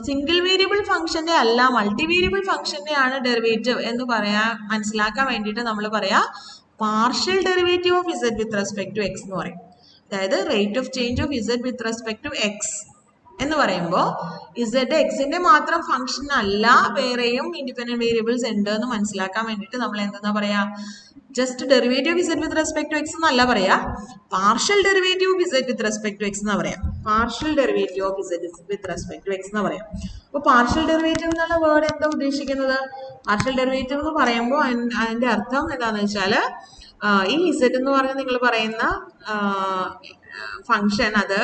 സിംഗിൾ വേരിയബിൾ ഫംഗ്ഷന്റെ അല്ല മൾട്ടി വേരിയബിൾ ഫംഗ്ഷന്റെ ആണ് ഡെറിവേറ്റീവ് എന്ന് പറയാൻ മനസ്സിലാക്കാൻ വേണ്ടിയിട്ട് നമ്മൾ പറയാ partial derivative of z with respect to X എന്ന് പറയും. അതായത് rate of change of z with respect to X എന്ന് പറയുമ്പോൾ z എക്സിന്റെ മാത്രം ഫംഗ്ഷൻ അല്ല, വേറെയും ഇൻഡിപെൻഡന്റ് വേരിയബിൾസ് ഉണ്ട് എന്ന് മനസ്സിലാക്കാൻ വേണ്ടിയിട്ട് നമ്മൾ എന്താ പറയാ, just derivative z with respect to x എന്നല്ല പറയാ, partial derivative z with respect to X എന്ന് പറയാം. Partial derivative of z with respect to X എന്ന് പറയാം. അപ്പോൾ പാർഷ്യൽ ഡെറിവേറ്റീവ് എന്നുള്ള വേർഡ് എന്താ ഉദ്ദേശിക്കുന്നത്? പാർഷ്യൽ ഡെറിവേറ്റീവ് എന്ന് പറയുമ്പോൾ അതിന്റെ അർത്ഥം എന്താണെന്ന് വെച്ചാൽ ഈ z എന്ന് പറഞ്ഞ് നിങ്ങൾ പറയുന്ന ഫംഗ്ഷൻ അത്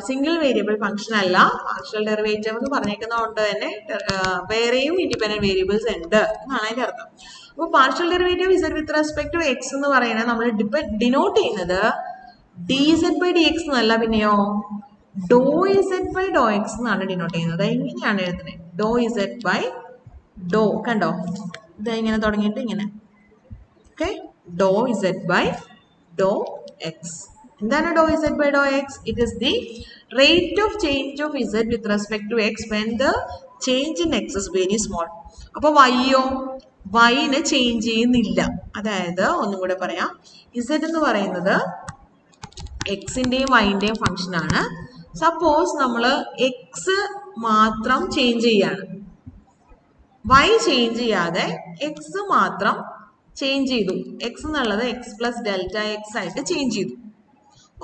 സിംഗിൾ വേരിയബിൾ ഫംഗ്ഷൻ അല്ല, പാർഷ്യൽ ഡെറിവേറ്റീവ് എന്ന് പറഞ്ഞേക്കുന്നതുകൊണ്ട് തന്നെ വേറെയും ഇൻഡിപെൻഡന്റ് വേരിയബിൾസ് ഉണ്ട് എന്നാണ് അതിന്റെ അർത്ഥം. അപ്പോൾ partial derivative z with respect to X എന്ന് പറയുന്നത് നമ്മൾ ഡിനോട്ട് ചെയ്യുന്നത് dz by dx എന്നല്ല, പിന്നെയോ ഡോ z by ഡോ എക്സ് എന്നാണ് ഡിനോട്ട് ചെയ്യുന്നത്. എങ്ങനെയാണ് എഴുതുന്നത്? ഡോ z by ഡോ, കണ്ടോ ഇത് ഇങ്ങനെ തുടങ്ങിയിട്ട് ഇങ്ങനെ, okay, doh z by doh x. എന്താണ് doh z by doh x? It is the rate of change of z with respect to x when the change in x is very small. അപ്പോൾ വൈയോ, wine change ചെയ്യുന്നില്ല. അതായത് ഒന്നും കൂടെ പറയാം, z എന്ന് പറയുന്നത് എക്സിന്റെയും വൈന്റെയും ഫംഗ്ഷൻ ആണ്. സപ്പോസ് നമ്മൾ എക്സ് മാത്രം ചേഞ്ച് ചെയ്യാണ്, വൈ ചേഞ്ച് ചെയ്യാതെ എക്സ് മാത്രം ചേഞ്ച് ചെയ്തു, എക്സ് എന്നുള്ളത് എക്സ് പ്ലസ് ഡെൽറ്റ എക്സ് ആയിട്ട് ചേഞ്ച് ചെയ്തു,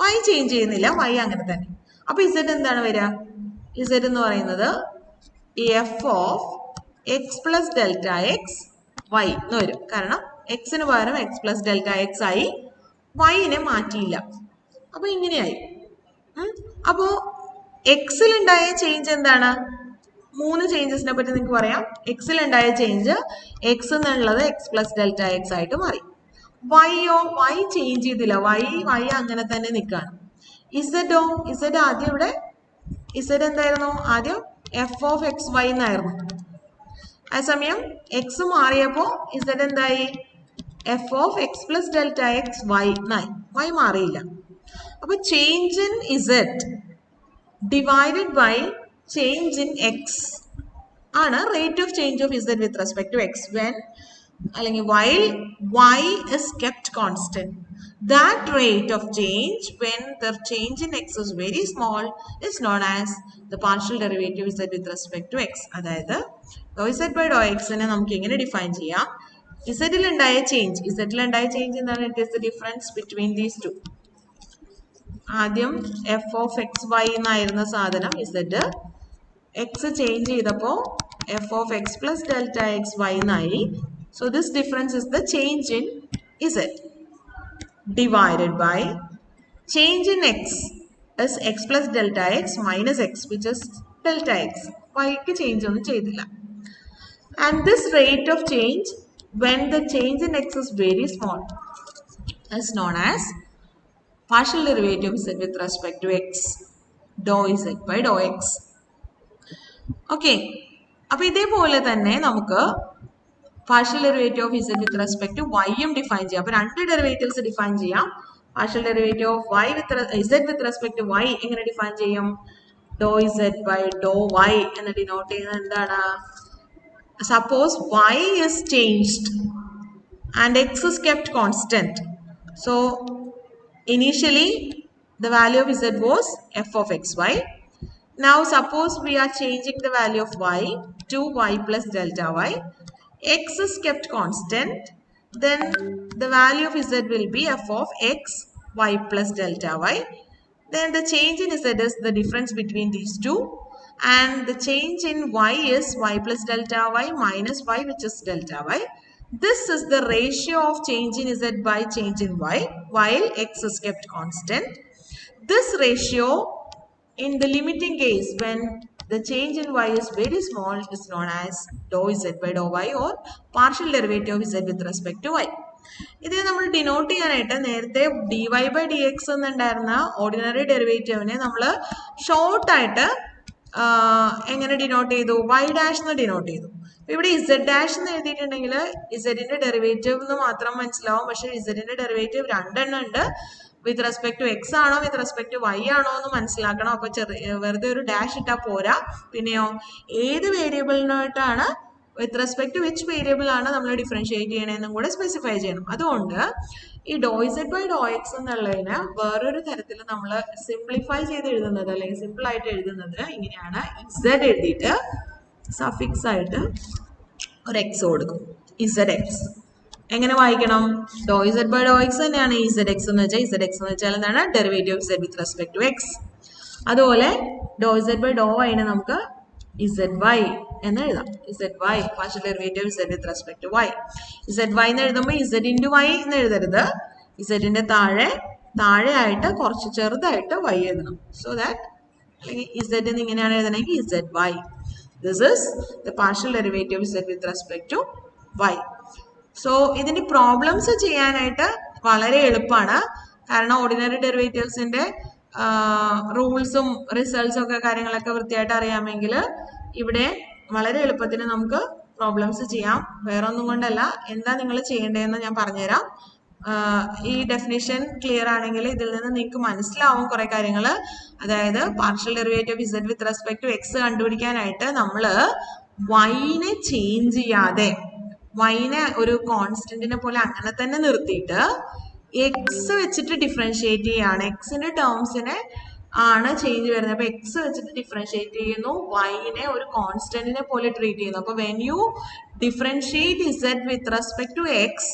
വൈ ചേഞ്ച് ചെയ്യുന്നില്ല, വൈ അങ്ങനെ തന്നെ. അപ്പൊ ഇസഡ് എന്താണ് വരിക? ഇസഡ് എന്ന് പറയുന്നത് f of x plus delta x y എന്ന് വരും. കാരണം എക്സിന് പകരം എക്സ് പ്ലസ് ഡെൽറ്റ എക്സ് ആയി, വൈനെ മാറ്റിയില്ല. അപ്പൊ ഇങ്ങനെയായി. അപ്പോ എക്സിൽ ഉണ്ടായ ചേഞ്ച് എന്താണ്? മൂന്ന് ചേഞ്ചസിനെ പറ്റി നിങ്ങൾക്ക് പറയാം. എക്സിൽ ഉണ്ടായ ചേഞ്ച് എക്സ് എന്നുള്ളത് എക്സ് പ്ലസ് ഡെൽറ്റ എക്സ് ആയിട്ട് മാറി. വൈയോ, വൈ ചേഞ്ച് ചെയ്തില്ല, വൈ അങ്ങനെ തന്നെ നിൽക്കുകയാണ്. ഇസഡോ, ഇസഡ് ആദ്യം ഇവിടെ ഇസഡ് എന്തായിരുന്നു? ആദ്യം എഫ് ഓഫ് എക്സ് വൈ എന്നായിരുന്നു. അതേസമയം എക്സ് മാറിയപ്പോ ഇസഡ് എന്തായി? F of x plus delta x y എന്നായി. വൈ മാറിയില്ല. അപ്പൊ change in z divided by change in x ആണ് rate of change of z with respect to x when അല്ലെങ്കിൽ while y is kept constant. That rate of change when the change in x is very small is known as the partial derivative z with respect to x. അതായത് dou z by dou x നെ നമുക്ക് എങ്ങനെ define ചെയ്യാം? z ൽ ഉണ്ടായ change എന്താണ്? It is the difference between these two. ആദ്യം f of x y എന്നായിരുന്ന സാധനം z, x ചേഞ്ച് ചെയ്തപ്പോൾ f of x plus delta x y എന്നായി. So this difference is the change in z divided by change in x is x plus delta x minus x which is delta x. Y ക്ക് change ഒന്നും ചെയ്തില്ല. And this rate of change when the change in x is very small is known as partial derivative z with respect to x dou z by dou x. Okay. അപ്പോൾ ഇതേപോലെ തന്നെ നമുക്ക് partial derivative of z with respect to y യും define ചെയ്യാം. അപ്പോൾ രണ്ട് derivatives define ചെയ്യാം. Partial derivative of y with z with respect to y എങ്ങനെ ഡിഫൈൻ ചെയ്യും? Doh z by doh y എന്ന് ഡിനോട്ട് ചെയ്യുന്നത് എന്താണ്? Suppose y is changed and x is kept constant. So initially the value of z was f of xy. Now suppose we are changing the value of y to y plus delta y. X is kept constant, then the value of z will be f of x y plus delta y. Then the change in z is the difference between these two, and the change in y is y plus delta y minus y which is delta y. This is the ratio of change in z by change in y while x is kept constant. This ratio in the limiting case when the change in y is very small is known as dou z by dou y or partial derivative of z with respect to y. ഇത് നമ്മൾ denote ചെയ്യാനായിട്ട് നേരത്തെ dy by dx എന്നുണ്ടായിരുന്ന ordinary ഡെറിവേറ്റീവിനെ നമ്മൾ ഷോർട്ടായിട്ട് എങ്ങനെ denote ചെയ്തു? y dash എന്ന് denote ചെയ്തു. ഇവിടെ ഇസഡ് ഡാഷ് എന്ന് എഴുതിയിട്ടുണ്ടെങ്കിൽ ഇസഡിന്റെ ഡെറിവേറ്റീവ് എന്ന് മാത്രം മനസ്സിലാവും. പക്ഷെ ഇസഡിന്റെ ഡെറിവേറ്റീവ് രണ്ടെണ്ണം ഉണ്ട്. വിത്ത് റെസ്പെക്ട് ടു എക്സ് ആണോ വിത്ത് റെസ്പെക്ട് ടു വൈ ആണോ എന്ന് മനസ്സിലാക്കണം. അപ്പൊ വെറുതെ ഒരു ഡാഷ് ഇട്ടാൽ പോരാ. പിന്നെയോ ഏത് വേരിയബിളിനായിട്ടാണ് with respect to which variable ആണ് നമ്മൾ ഡിഫറൻഷിയേറ്റ് ചെയ്യണമെന്നും കൂടെ സ്പെസിഫൈ ചെയ്യണം. അതുകൊണ്ട് ഈ do z by Dr x എന്നുള്ളതിന് വേറൊരു തരത്തിൽ നമ്മൾ സിംപ്ലിഫൈ ചെയ്ത് എഴുതുന്നത് അല്ലെങ്കിൽ സിമ്പിൾ ആയിട്ട് എഴുതുന്നത് ഇങ്ങനെയാണ്. ഇസഡ് എഴുതിയിട്ട് സഫിക്സ് ആയിട്ട് ഒരു എക്സ് കൊടുക്കും, ഇസഡ് എക്സ്. എങ്ങനെ വായിക്കണം? Doh z by Dr x തന്നെയാണ് ഇസഡ് എക്സ് എന്ന് വെച്ചാൽ. ഇസഡ് എക്സ് എന്ന് വെച്ചാൽ എന്താണ്? Derivative of z with respect to x. അതുപോലെ ഡോ ഇസഡ് ബൈ ഡോ വൈനെ നമുക്ക് ഇസഡ് വൈ എന്ന് എഴുതാം. Z y partial derivative z with respect to y. Z y എന്ന് എഴുതുമ്പോൾ ഇസഡ് ഇൻറ്റു വൈ എന്ന് എഴുതരുത്. ഇസഡിന്റെ താഴെ ആയിട്ട് കുറച്ച് ചെറുതായിട്ട് വൈ എഴുതണം. സോ ദാറ്റ് അല്ലെങ്കിൽ ഇസഡ് എന്ന് ഇങ്ങനെയാണ് എഴുതണമെങ്കിൽ z y. This is the partial derivative z with respect to y. So ഇതിന്റെ പ്രോബ്ലംസ് ചെയ്യാനായിട്ട് വളരെ എളുപ്പമാണ്. കാരണം ഓർഡിനറി ഡെറിവേറ്റീവ്സിന്റെ റൂൾസും റിസൾട്ട്സും ഒക്കെ കാര്യങ്ങളൊക്കെ വൃത്തിയായിട്ട് അറിയാമെങ്കിൽ ഇവിടെ വളരെ എളുപ്പത്തിന് നമുക്ക് പ്രോബ്ലംസ് ചെയ്യാം. വേറെ ഒന്നും കൊണ്ടല്ല. എന്താ നിങ്ങൾ ചെയ്യേണ്ടതെന്ന് ഞാൻ പറഞ്ഞുതരാം. ഈ ഡെഫിനിഷൻ ക്ലിയർ ആണെങ്കിൽ ഇതിൽ നിന്ന് നിങ്ങൾക്ക് മനസ്സിലാവും കുറെ കാര്യങ്ങൾ. അതായത് partial derivative z with respect to x കണ്ടുപിടിക്കാനായിട്ട് നമ്മൾ വൈനെ ചേഞ്ച് ചെയ്യാതെ, വൈനെ ഒരു കോൺസ്റ്റന്റിനെ പോലെ അങ്ങനെ തന്നെ നിർത്തിയിട്ട് എക്സ് വെച്ചിട്ട് ഡിഫറൻഷിയേറ്റ് ചെയ്യാണ്. എക്സിന്റെ ടേംസിനെ ആണ് ചേഞ്ച് വരുന്നത്. അപ്പൊ എക്സ് വെച്ചിട്ട് ഡിഫറൻഷിയേറ്റ് ചെയ്യുന്നു, വൈനെ ഒരു കോൺസ്റ്റന്റിനെ പോലെ ട്രീറ്റ് ചെയ്യുന്നു. അപ്പൊ when you differentiate z with respect to x,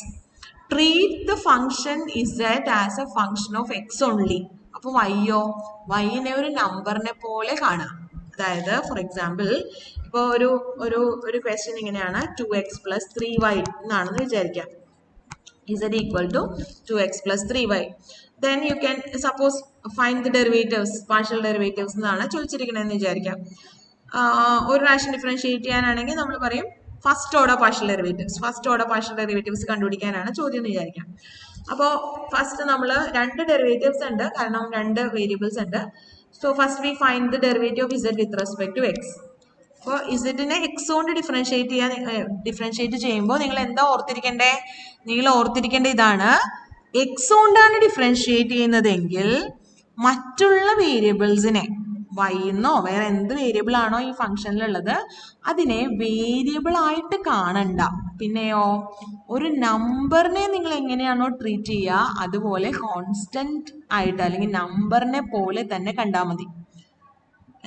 treat the function z as a function of x only. അപ്പൊ വൈനെ ഒരു നമ്പറിനെ പോലെ കാണാം. അതായത് ഫോർ എക്സാമ്പിൾ ഇപ്പോൾ ഒരു ക്വസ്റ്റ്യൻ ഇങ്ങനെയാണ്, 2x plus 3y എന്നാണെന്ന് വിചാരിക്കാം. z equal to 2x plus 3y. Then you can suppose find the derivatives, partial derivatives എന്നാണ് ചോദിച്ചിരിക്കണമെന്ന് വിചാരിക്കാം. ഒരു പ്രാവശ്യം ഡിഫറൻഷിയേറ്റ് ചെയ്യാനാണെങ്കിൽ നമ്മൾ പറയും ഫസ്റ്റ് ഓർഡർ പാർഷ്യൽ ഡെറിവേറ്റീവ്സ് കണ്ടുപിടിക്കാനാണ് ചോദ്യം എന്ന് വിചാരിക്കാം. അപ്പോൾ ഫസ്റ്റ് നമ്മൾ രണ്ട് ഡെറിവേറ്റീവ്സ് ഉണ്ട്, കാരണം രണ്ട് വേരിയബിൾസ് ഉണ്ട്. So first we find the derivative of z with respect to x. അപ്പോൾ ഇസഡിനെ എക്സ് കൊണ്ട് ഡിഫറൻഷിയേറ്റ് ചെയ്യുമ്പോൾ നിങ്ങൾ എന്താ ഓർത്തിരിക്കേണ്ടേ? നിങ്ങൾ ഓർത്തിരിക്കേണ്ട ഇതാണ്, എക്സ് കൊണ്ടാണ് ഡിഫറൻഷിയേറ്റ് ചെയ്യുന്നതെങ്കിൽ മറ്റുള്ള വേരിയബിൾസിനെ വൈന്നോ വേറെ എന്ത് വേരിയബിൾ ആണോ ഈ ഫംഗ്ഷനിലുള്ളത് അതിനെ വേരിയബിൾ ആയിട്ട് കാണണ്ട. പിന്നെയോ ഒരു നമ്പറിനെ നിങ്ങൾ എങ്ങനെയാണോ ട്രീറ്റ് ചെയ്യുക അതുപോലെ കോൺസ്റ്റന്റ് ആയിട്ട് അല്ലെങ്കിൽ നമ്പറിനെ പോലെ തന്നെ കണ്ടാൽ മതി.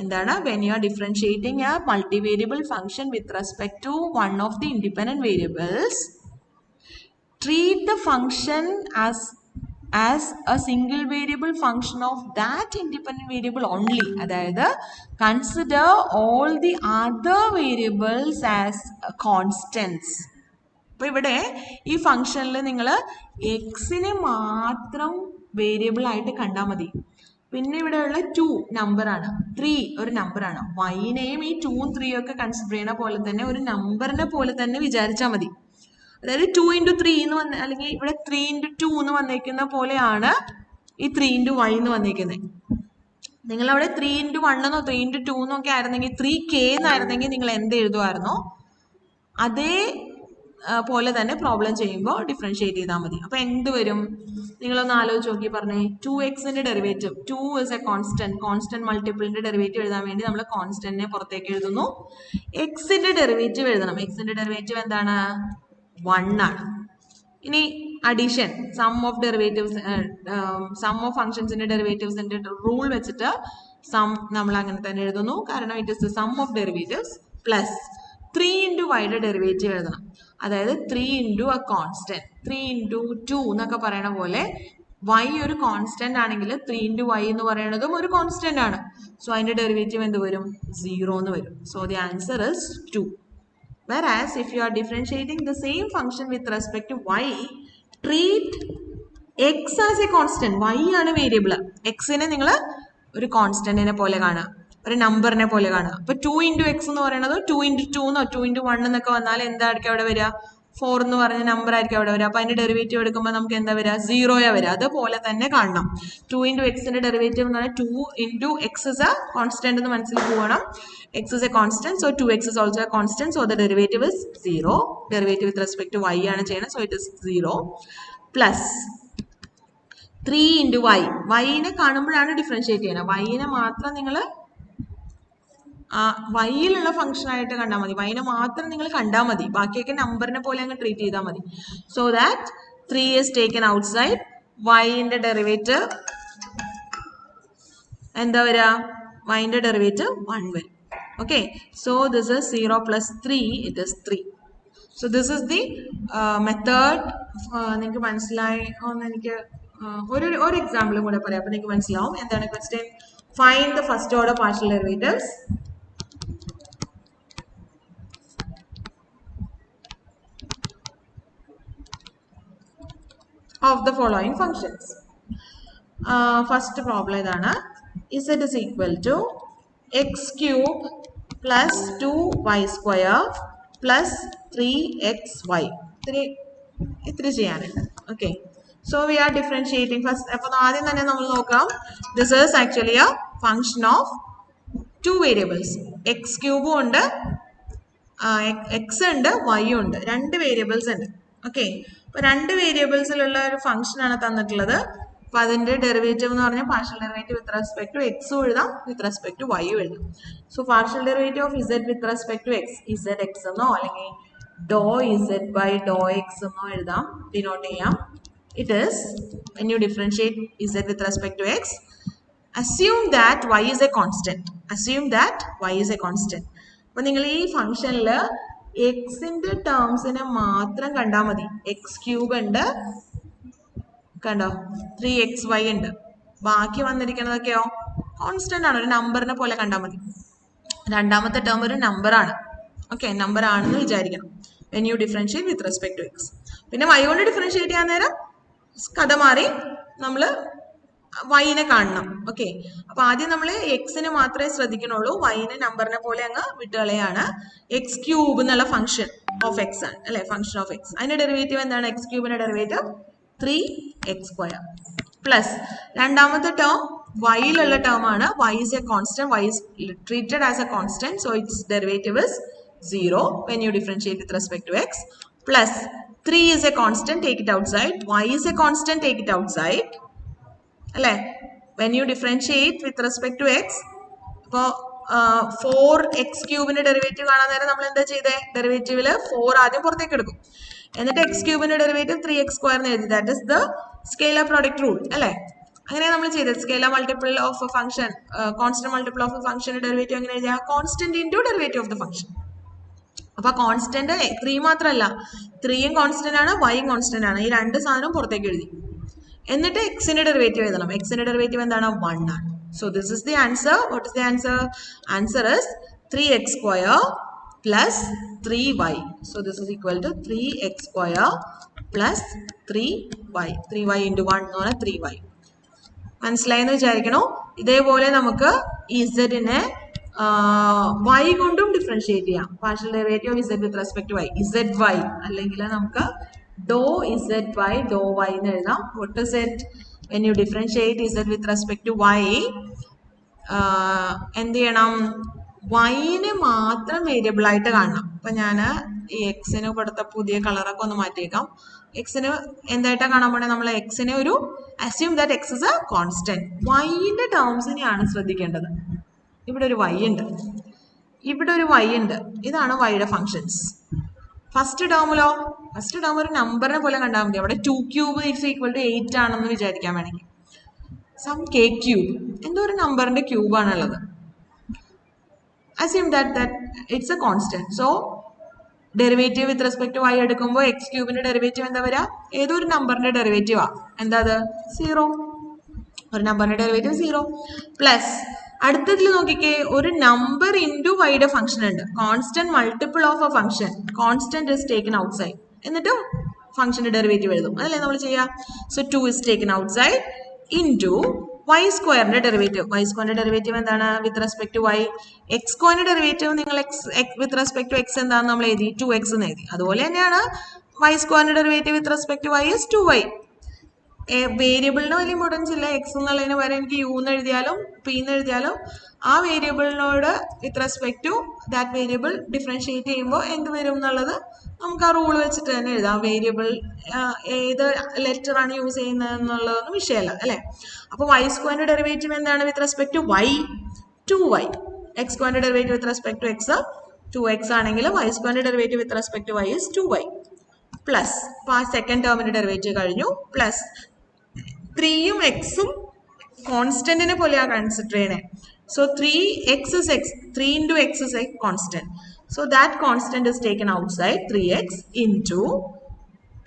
എന്താണ്? when you are differentiating a multivariable function with respect to one of the independent variables, treat the function as a single variable function of that independent variable only. അതായത് consider all the other variables as constants. അപ്പോൾ ഇവിടെ ഈ ഫംഗ്ഷനിൽ നിങ്ങൾ എക്സിനെ മാത്രം variable ആയിട്ട് കണ്ടാൽ മതി. പിന്നെ ഇവിടെയുള്ള 2 നമ്പറാണ്, 3 ഒരു നമ്പറാണ്. വൈനെയും ഈ 2ഉം 3ഉം ഒക്കെ കൺസിഡർ ചെയ്യുന്ന പോലെ തന്നെ ഒരു നമ്പറിനെ പോലെ തന്നെ വിചാരിച്ചാൽ മതി. അതായത് 2 into 3 എന്ന് വന്ന അല്ലെങ്കിൽ ഇവിടെ 3 into 2 എന്ന് വന്നേക്കുന്ന പോലെയാണ് ഈ 3 into y എന്ന് വന്നേക്കുന്നത്. നിങ്ങൾ അവിടെ 3 into 1 എന്നോ 3 into 2 എന്നോ ഒക്കെ ആയിരുന്നെങ്കിൽ 3k എന്നായിരുന്നെങ്കിൽ നിങ്ങൾ എന്ത് എഴുതുമായിരുന്നോ അതേ പോലെ തന്നെ പ്രോബ്ലം ചെയ്യുമ്പോൾ ഡിഫറൻഷിയേറ്റ് ചെയ്താൽ മതി. അപ്പൊ എന്ത് വരും? നിങ്ങളൊന്ന് ആലോചിച്ച് നോക്കി പറഞ്ഞേ. 2xന്റെ ഡെറിവേറ്റീവ്, 2 ഇസ് എ കോൺസ്റ്റന്റ് മൾട്ടിപ്പിളിന്റെ ഡെറിവേറ്റീവ് എഴുതാൻ വേണ്ടി നമ്മൾ കോൺസ്റ്റന്റിനെ പുറത്തേക്ക് എഴുതുന്നു. എക്സിന്റെ ഡെറിവേറ്റീവ് എഴുതണം. എക്സിന്റെ ഡെറിവേറ്റീവ് എന്താണ്? 1 ആണ്. ഇനി അഡീഷൻ, സം ഓഫ് ഫംഗ്ഷൻസിന്റെ ഡെറിവേറ്റീവ്സിന്റെ റൂൾ വെച്ചിട്ട് സം നമ്മൾ അങ്ങനെ തന്നെ എഴുതുന്നു, കാരണം it is the sum of derivatives plus 3 into വൈയുടെ ഡെറിവേറ്റീവ് എഴുതണം. അതായത് 3 into a constant, 3 into 2 എന്നൊക്കെ പറയണ പോലെ y ഒരു കോൺസ്റ്റന്റ് ആണെങ്കിൽ 3 into y എന്ന് പറയുന്നതും ഒരു കോൺസ്റ്റന്റ് ആണ്. സോ അതിന്റെ ഡെറിവേറ്റീവ് എന്ത് വരും? 0 എന്ന് വരും. So the answer is 2. Whereas if you are differentiating the same function with respect to y, treat x as a constant. y ആണ് വേരിയബിൾ. എക്സിനെ നിങ്ങൾ ഒരു കോൺസ്റ്റന്റിനെ പോലെ കാണുക, ഒരു നമ്പറിനെ പോലെ കാണുക. അപ്പൊ 2 into x എന്ന് പറയുന്നത് 2 into 2 എന്നോ 2 into 1 എന്നൊക്കെ വന്നാൽ എന്തായിരിക്കും അവിടെ വരിക? 4 എന്ന് പറഞ്ഞ നമ്പർ ആയിരിക്കും അവിടെ വരിക. അപ്പൊ അതിന്റെ ഡെറിവേറ്റീവ് എടുക്കുമ്പോൾ നമുക്ക് എന്താ വരിക? 0 വരിക. അതുപോലെ തന്നെ കാണണം. 2 into എക്സിന്റെ ഡെറിവേറ്റീവ് എന്ന് പറഞ്ഞാൽ 2 into x is a constant എന്ന് മനസ്സിൽ പോകണം. x is a constant, so 2x is also a constant, so the derivative is 0. Derivative with respect to y ആണ് ചെയ്യുന്നത്, so it is 0 plus 3 into y. y നെ കാണുമ്പോഴാണ് differentiate ചെയ്യണം. y നെ മാത്രം നിങ്ങൾ വൈയിലുള്ള ഫംഗ്ഷൻ ആയിട്ട് കണ്ടാൽ മതി. വൈനെ മാത്രം നിങ്ങൾ കണ്ടാൽ മതി, ബാക്കിയൊക്കെ നമ്പറിനെ പോലെ അങ്ങ് ട്രീറ്റ് ചെയ്താൽ മതി. So that 3 is taken outside. വൈന്റെ ഡെറിവേറ്റീവ് എന്താ വരിക? വൈന്റെ ഡെറിവേറ്റീവ് 1 വരും. Okay, so this is 0 plus 3, it is 3. So this is the method. നിങ്ങൾക്ക് മനസ്സിലായി ഒന്ന് എനിക്ക് ഒരു എക്സാമ്പിളും കൂടെ പറയാം, അപ്പൊ നിങ്ങൾക്ക് മനസ്സിലാവും. എന്താണ് question? Find the first order partial derivatives of the following functions. First problem idana, z is equal to x cube plus 2y square plus 3xy. ഇത്ര ചെയ്യാനുണ്ട്. Okay, so we are differentiating first. അപ്പോൾ ആദ്യം തന്നെ നമ്മൾ നോക്കാം, this is actually a function of 2 variables. X ക്യൂബും ഉണ്ട്, x ഉണ്ട്, വൈ ഉണ്ട്, 2 വേരിയബിൾസ് ഉണ്ട്. ഓക്കെ, അപ്പൊ 2 വേരിയബിൾസിലുള്ള ഒരു ഫംഗ്ഷൻ ആണ് തന്നിട്ടുള്ളത്. അപ്പൊ അതിന്റെ ഡെറിവേറ്റീവ് എന്ന് പറഞ്ഞാൽ partial derivative with respect to എക്സും എഴുതാം, വിത്ത് റെസ്പെക്ട് ടു വൈയും എഴുതാം. So partial derivative of z with respect to x, z x എന്നോ അല്ലെങ്കിൽ doh z by Dr x എന്നോ എഴുതാം, ഡിനോട്ട് ചെയ്യാം. It is when you differentiate z with respect to x, assume that y is a constant. Assume that y is a constant. അപ്പൊ നിങ്ങൾ ഈ ഫംഗ്ഷനിൽ എക്സിന്റെ ടേംസിനെ മാത്രം കണ്ടാൽ മതി. എക്സ് ക്യൂബ് ഉണ്ട്, കണ്ടോ, 3xy ഉണ്ട്. ബാക്കി വന്നിരിക്കുന്നതൊക്കെയോ കോൺസ്റ്റന്റ് ആണ്, ഒരു നമ്പറിനെ പോലെ കണ്ടാൽ മതി. രണ്ടാമത്തെ ടേം ഒരു നമ്പർ ആണ്. ഓക്കെ, നമ്പർ ആണെന്ന് വിചാരിക്കണം when you differentiate with respect to x. പിന്നെ y കൊണ്ട് ഡിഫറൻഷിയേറ്റ് ചെയ്യാൻ നേരം കഥ മാറി, നമ്മൾ വൈനെ കാണണം. ഓക്കെ, അപ്പൊ ആദ്യം നമ്മൾ എക്സിന് മാത്രമേ ശ്രദ്ധിക്കണുള്ളൂ, വൈനെ നമ്പറിനെ പോലെ അങ്ങ് വിട്ടുകളയാണ്. എക്സ് ക്യൂബ് എന്നുള്ള ഫംഗ്ഷൻ ഓഫ് എക്സ് ആണ് അല്ലെ, ഫംഗ്ഷൻ ഓഫ് എക്സ്. അതിന്റെ ഡെറിവേറ്റീവ് എന്താണ്? എക്സ് ക്യൂബിന്റെ ഡെറിവേറ്റീവ് 3x² പ്ലസ് രണ്ടാമത്തെ ടേം വൈയിലുള്ള ടേം ആണ്. Y is a constant, y is treated as a constant, so its derivative is 0 when you differentiate with respect to x, plus 3 is a constant, take it outside. Y is a constant, take it outside. അല്ലേ, when you differentiate with respect to x, അപ്പോൾ 4x ക്യൂബിന്റെ derivative കാണാൻ നേരം നമ്മൾ എന്താ ചെയ്തേ? ഡെറിവേറ്റീവില് 4 ആദ്യം പുറത്തേക്ക് എടുക്കും, എന്നിട്ട് എക്സ് ക്യൂബിന്റെ ഡെറിവേറ്റീവ് 3x² എന്ന് എഴുതി. That is the scalar product rule അല്ലേ. അങ്ങനെ നമ്മൾ ചെയ്തത് scalar multiple of a function, constant multiple of a ഫംഗ്ഷന്റെ ഡെറിവേറ്റീവ് എങ്ങനെ എഴുതിയാ? Constant into derivative of the function. അപ്പൊ കോൺസ്റ്റന്റ് 3 മാത്രമല്ല, 3യും കോൺസ്റ്റന്റ് ആണ്, വൈയും കോൺസ്റ്റന്റ് ആണ്. ഈ 2 സാധനവും പുറത്തേക്ക് എഴുതി. എന്നിട്ട് എക്സിന്റെ ഡെറിവേറ്റീവ് എഴുതണം. എക്സിന്റെ ഡെറിവേറ്റീവ് എന്താണ്? 1 ആണ്. So this is the answer. What is the answer? Answer is 3x² plus 3y. So this is equal to 3x² plus 3y. 3y into 1 എന്ന് പറഞ്ഞാൽ 3y. മനസ്സിലായെന്ന് വിചാരിക്കണോ? ഇതേപോലെ നമുക്ക് ഇസഡിനെ y കൊണ്ടും ഡിഫറൻഷിയേറ്റ് ചെയ്യാം. Partial derivative of z with respect to y, zy, അല്ലെങ്കിൽ നമുക്ക് doh z by doh y എന്ന് എഴുതാം. What is it? when you differentiate z with respect to y, എന്ത് ചെയ്യണം? വൈനെ മാത്രം വേരിയബിൾ ആയിട്ട് കാണണം. അപ്പൊ ഞാൻ ഈ എക്സിന് കൊടുത്ത പുതിയ കളറൊക്കെ ഒന്ന് മാറ്റിയേക്കാം. എക്സിന് എന്തായിട്ടാ കാണാൻ പോണേ? നമ്മൾ എക്സിനെ ഒരു assume that x is a constant. വൈന്റെ ടേംസിനെയാണ് ശ്രദ്ധിക്കേണ്ടത്. ഇവിടെ ഒരു y ഉണ്ട്, ഇവിടെ ഒരു y ഉണ്ട്. ഇതാണ് വൈയുടെ ഫങ്ഷൻസ്. ഫസ്റ്റ് ടേമിലോ, ഫസ്റ്റ് ടേം ഒരു നമ്പറിനെ പോലെ കണ്ടാൽ മതി. അവിടെ 2 ക്യൂബ് ഇറ്റ്സ് ഈക്വൽ ടു 8 ആണെന്ന് വിചാരിക്കാൻ വേണമെങ്കിൽ, സം k ക്യൂബ്, എന്തോ ഒരു നമ്പറിന്റെ ക്യൂബ് ആണുള്ളത്. assume that it's a constant. So derivative with respect to y എടുക്കുമ്പോൾ എക്സ് ക്യൂബിന്റെ ഡെറിവേറ്റീവ് എന്താ വരിക? ഏതോ ഒരു നമ്പറിന്റെ ഡെറിവേറ്റീവാ. എന്താ അത്? 0. ഒരു നമ്പറിന്റെ ഡെറിവേറ്റീവ് 0 പ്ലസ് അടുത്തതിൽ നോക്കിക്കേ, ഒരു നമ്പർ ഇൻറ്റു വൈയുടെ ഫംഗ്ഷൻ ഉണ്ട്. Constant multiple of a function, constant is taken outside, എന്നിട്ട് ഫംഗ്ഷന്റെ ഡെറിവേറ്റീവ് എഴുതും. അതല്ലേ നമ്മൾ ചെയ്യാം. So 2 is taken outside into y സ്ക്വയറിന്റെ ഡെറിവേറ്റീവ്. y സ്ക്വയറിന്റെ ഡെറിവേറ്റീവ് എന്താണ്? With respect to y. X സ്ക്വയറിന്റെ ഡെറിവേറ്റീവ് നിങ്ങൾ വിത്ത് റെസ്പെക്ട് ടു എക്സ് എന്താണെന്ന് നമ്മൾ എഴുതി? 2x എന്ന് എഴുതി. അതുപോലെ തന്നെയാണ് y square derivative with respect to y is 2y. വേരിയബിളിന് വലിയ ഇമ്പോർട്ടൻസ് ഇല്ല. എക്സ് എന്നുള്ളതിന് വരെ എനിക്ക് യു എന്ന് എഴുതിയാലും പി എന്ന് എഴുതിയാലും ആ വേരിയബിളിനോട് with respect to that variable differentiate ചെയ്യുമ്പോൾ എന്ത് വരും എന്നുള്ളത് നമുക്ക് ആ റൂൾ വെച്ചിട്ട് തന്നെ എഴുതാം. വേരിയബിൾ ഏത് ലെറ്റർ ആണ് യൂസ് ചെയ്യുന്നത് എന്നുള്ളതൊന്നും വിഷയമല്ല അല്ലേ. അപ്പോൾ വൈ സ്ക്വയറിന്റെ ഡെറിവേറ്റീവ് എന്താണ് with respect to y? 2y. X സ്ക്വയറിന്റെ derivative with respect to x 2x ആണെങ്കിൽ വൈ സ്ക്വയറിന്റെ derivative with respect to y is 2y plus അപ്പോൾ ആ സെക്കൻഡ് ടേമിന്റെ ഡെറിവേറ്റീവ് കഴിഞ്ഞു പ്ലസ് 3യും എക്സും കോൺസ്റ്റന്റിനെ പോലെയാണ് കൺസിഡർ ചെയ്യണേ. So 3x is x, 3 into x is a constant. So that constant is taken outside 3x into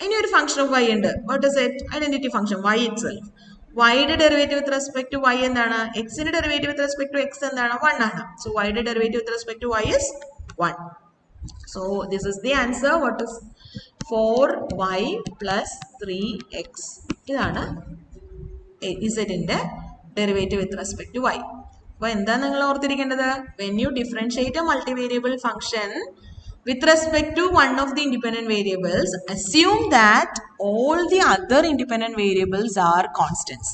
any function of y ഉണ്ട്. What is it? Identity function y itself. Y യുടെ derivative with respect to y എന്താണ്? x ന്റെ derivative with respect to x എന്താണ്? 1 ആണ്. So y യുടെ derivative with respect to y is 1. So this is the answer. What is 4y plus 3x? ഇതാണ് z ന്റെ derivative with respect to y. അപ്പോൾ എന്താ നിങ്ങൾ ഓർത്തിരിക്കേണ്ടത്? When you differentiate a multivariable function with respect to one of the independent variables, assume that all the other independent variables are constants.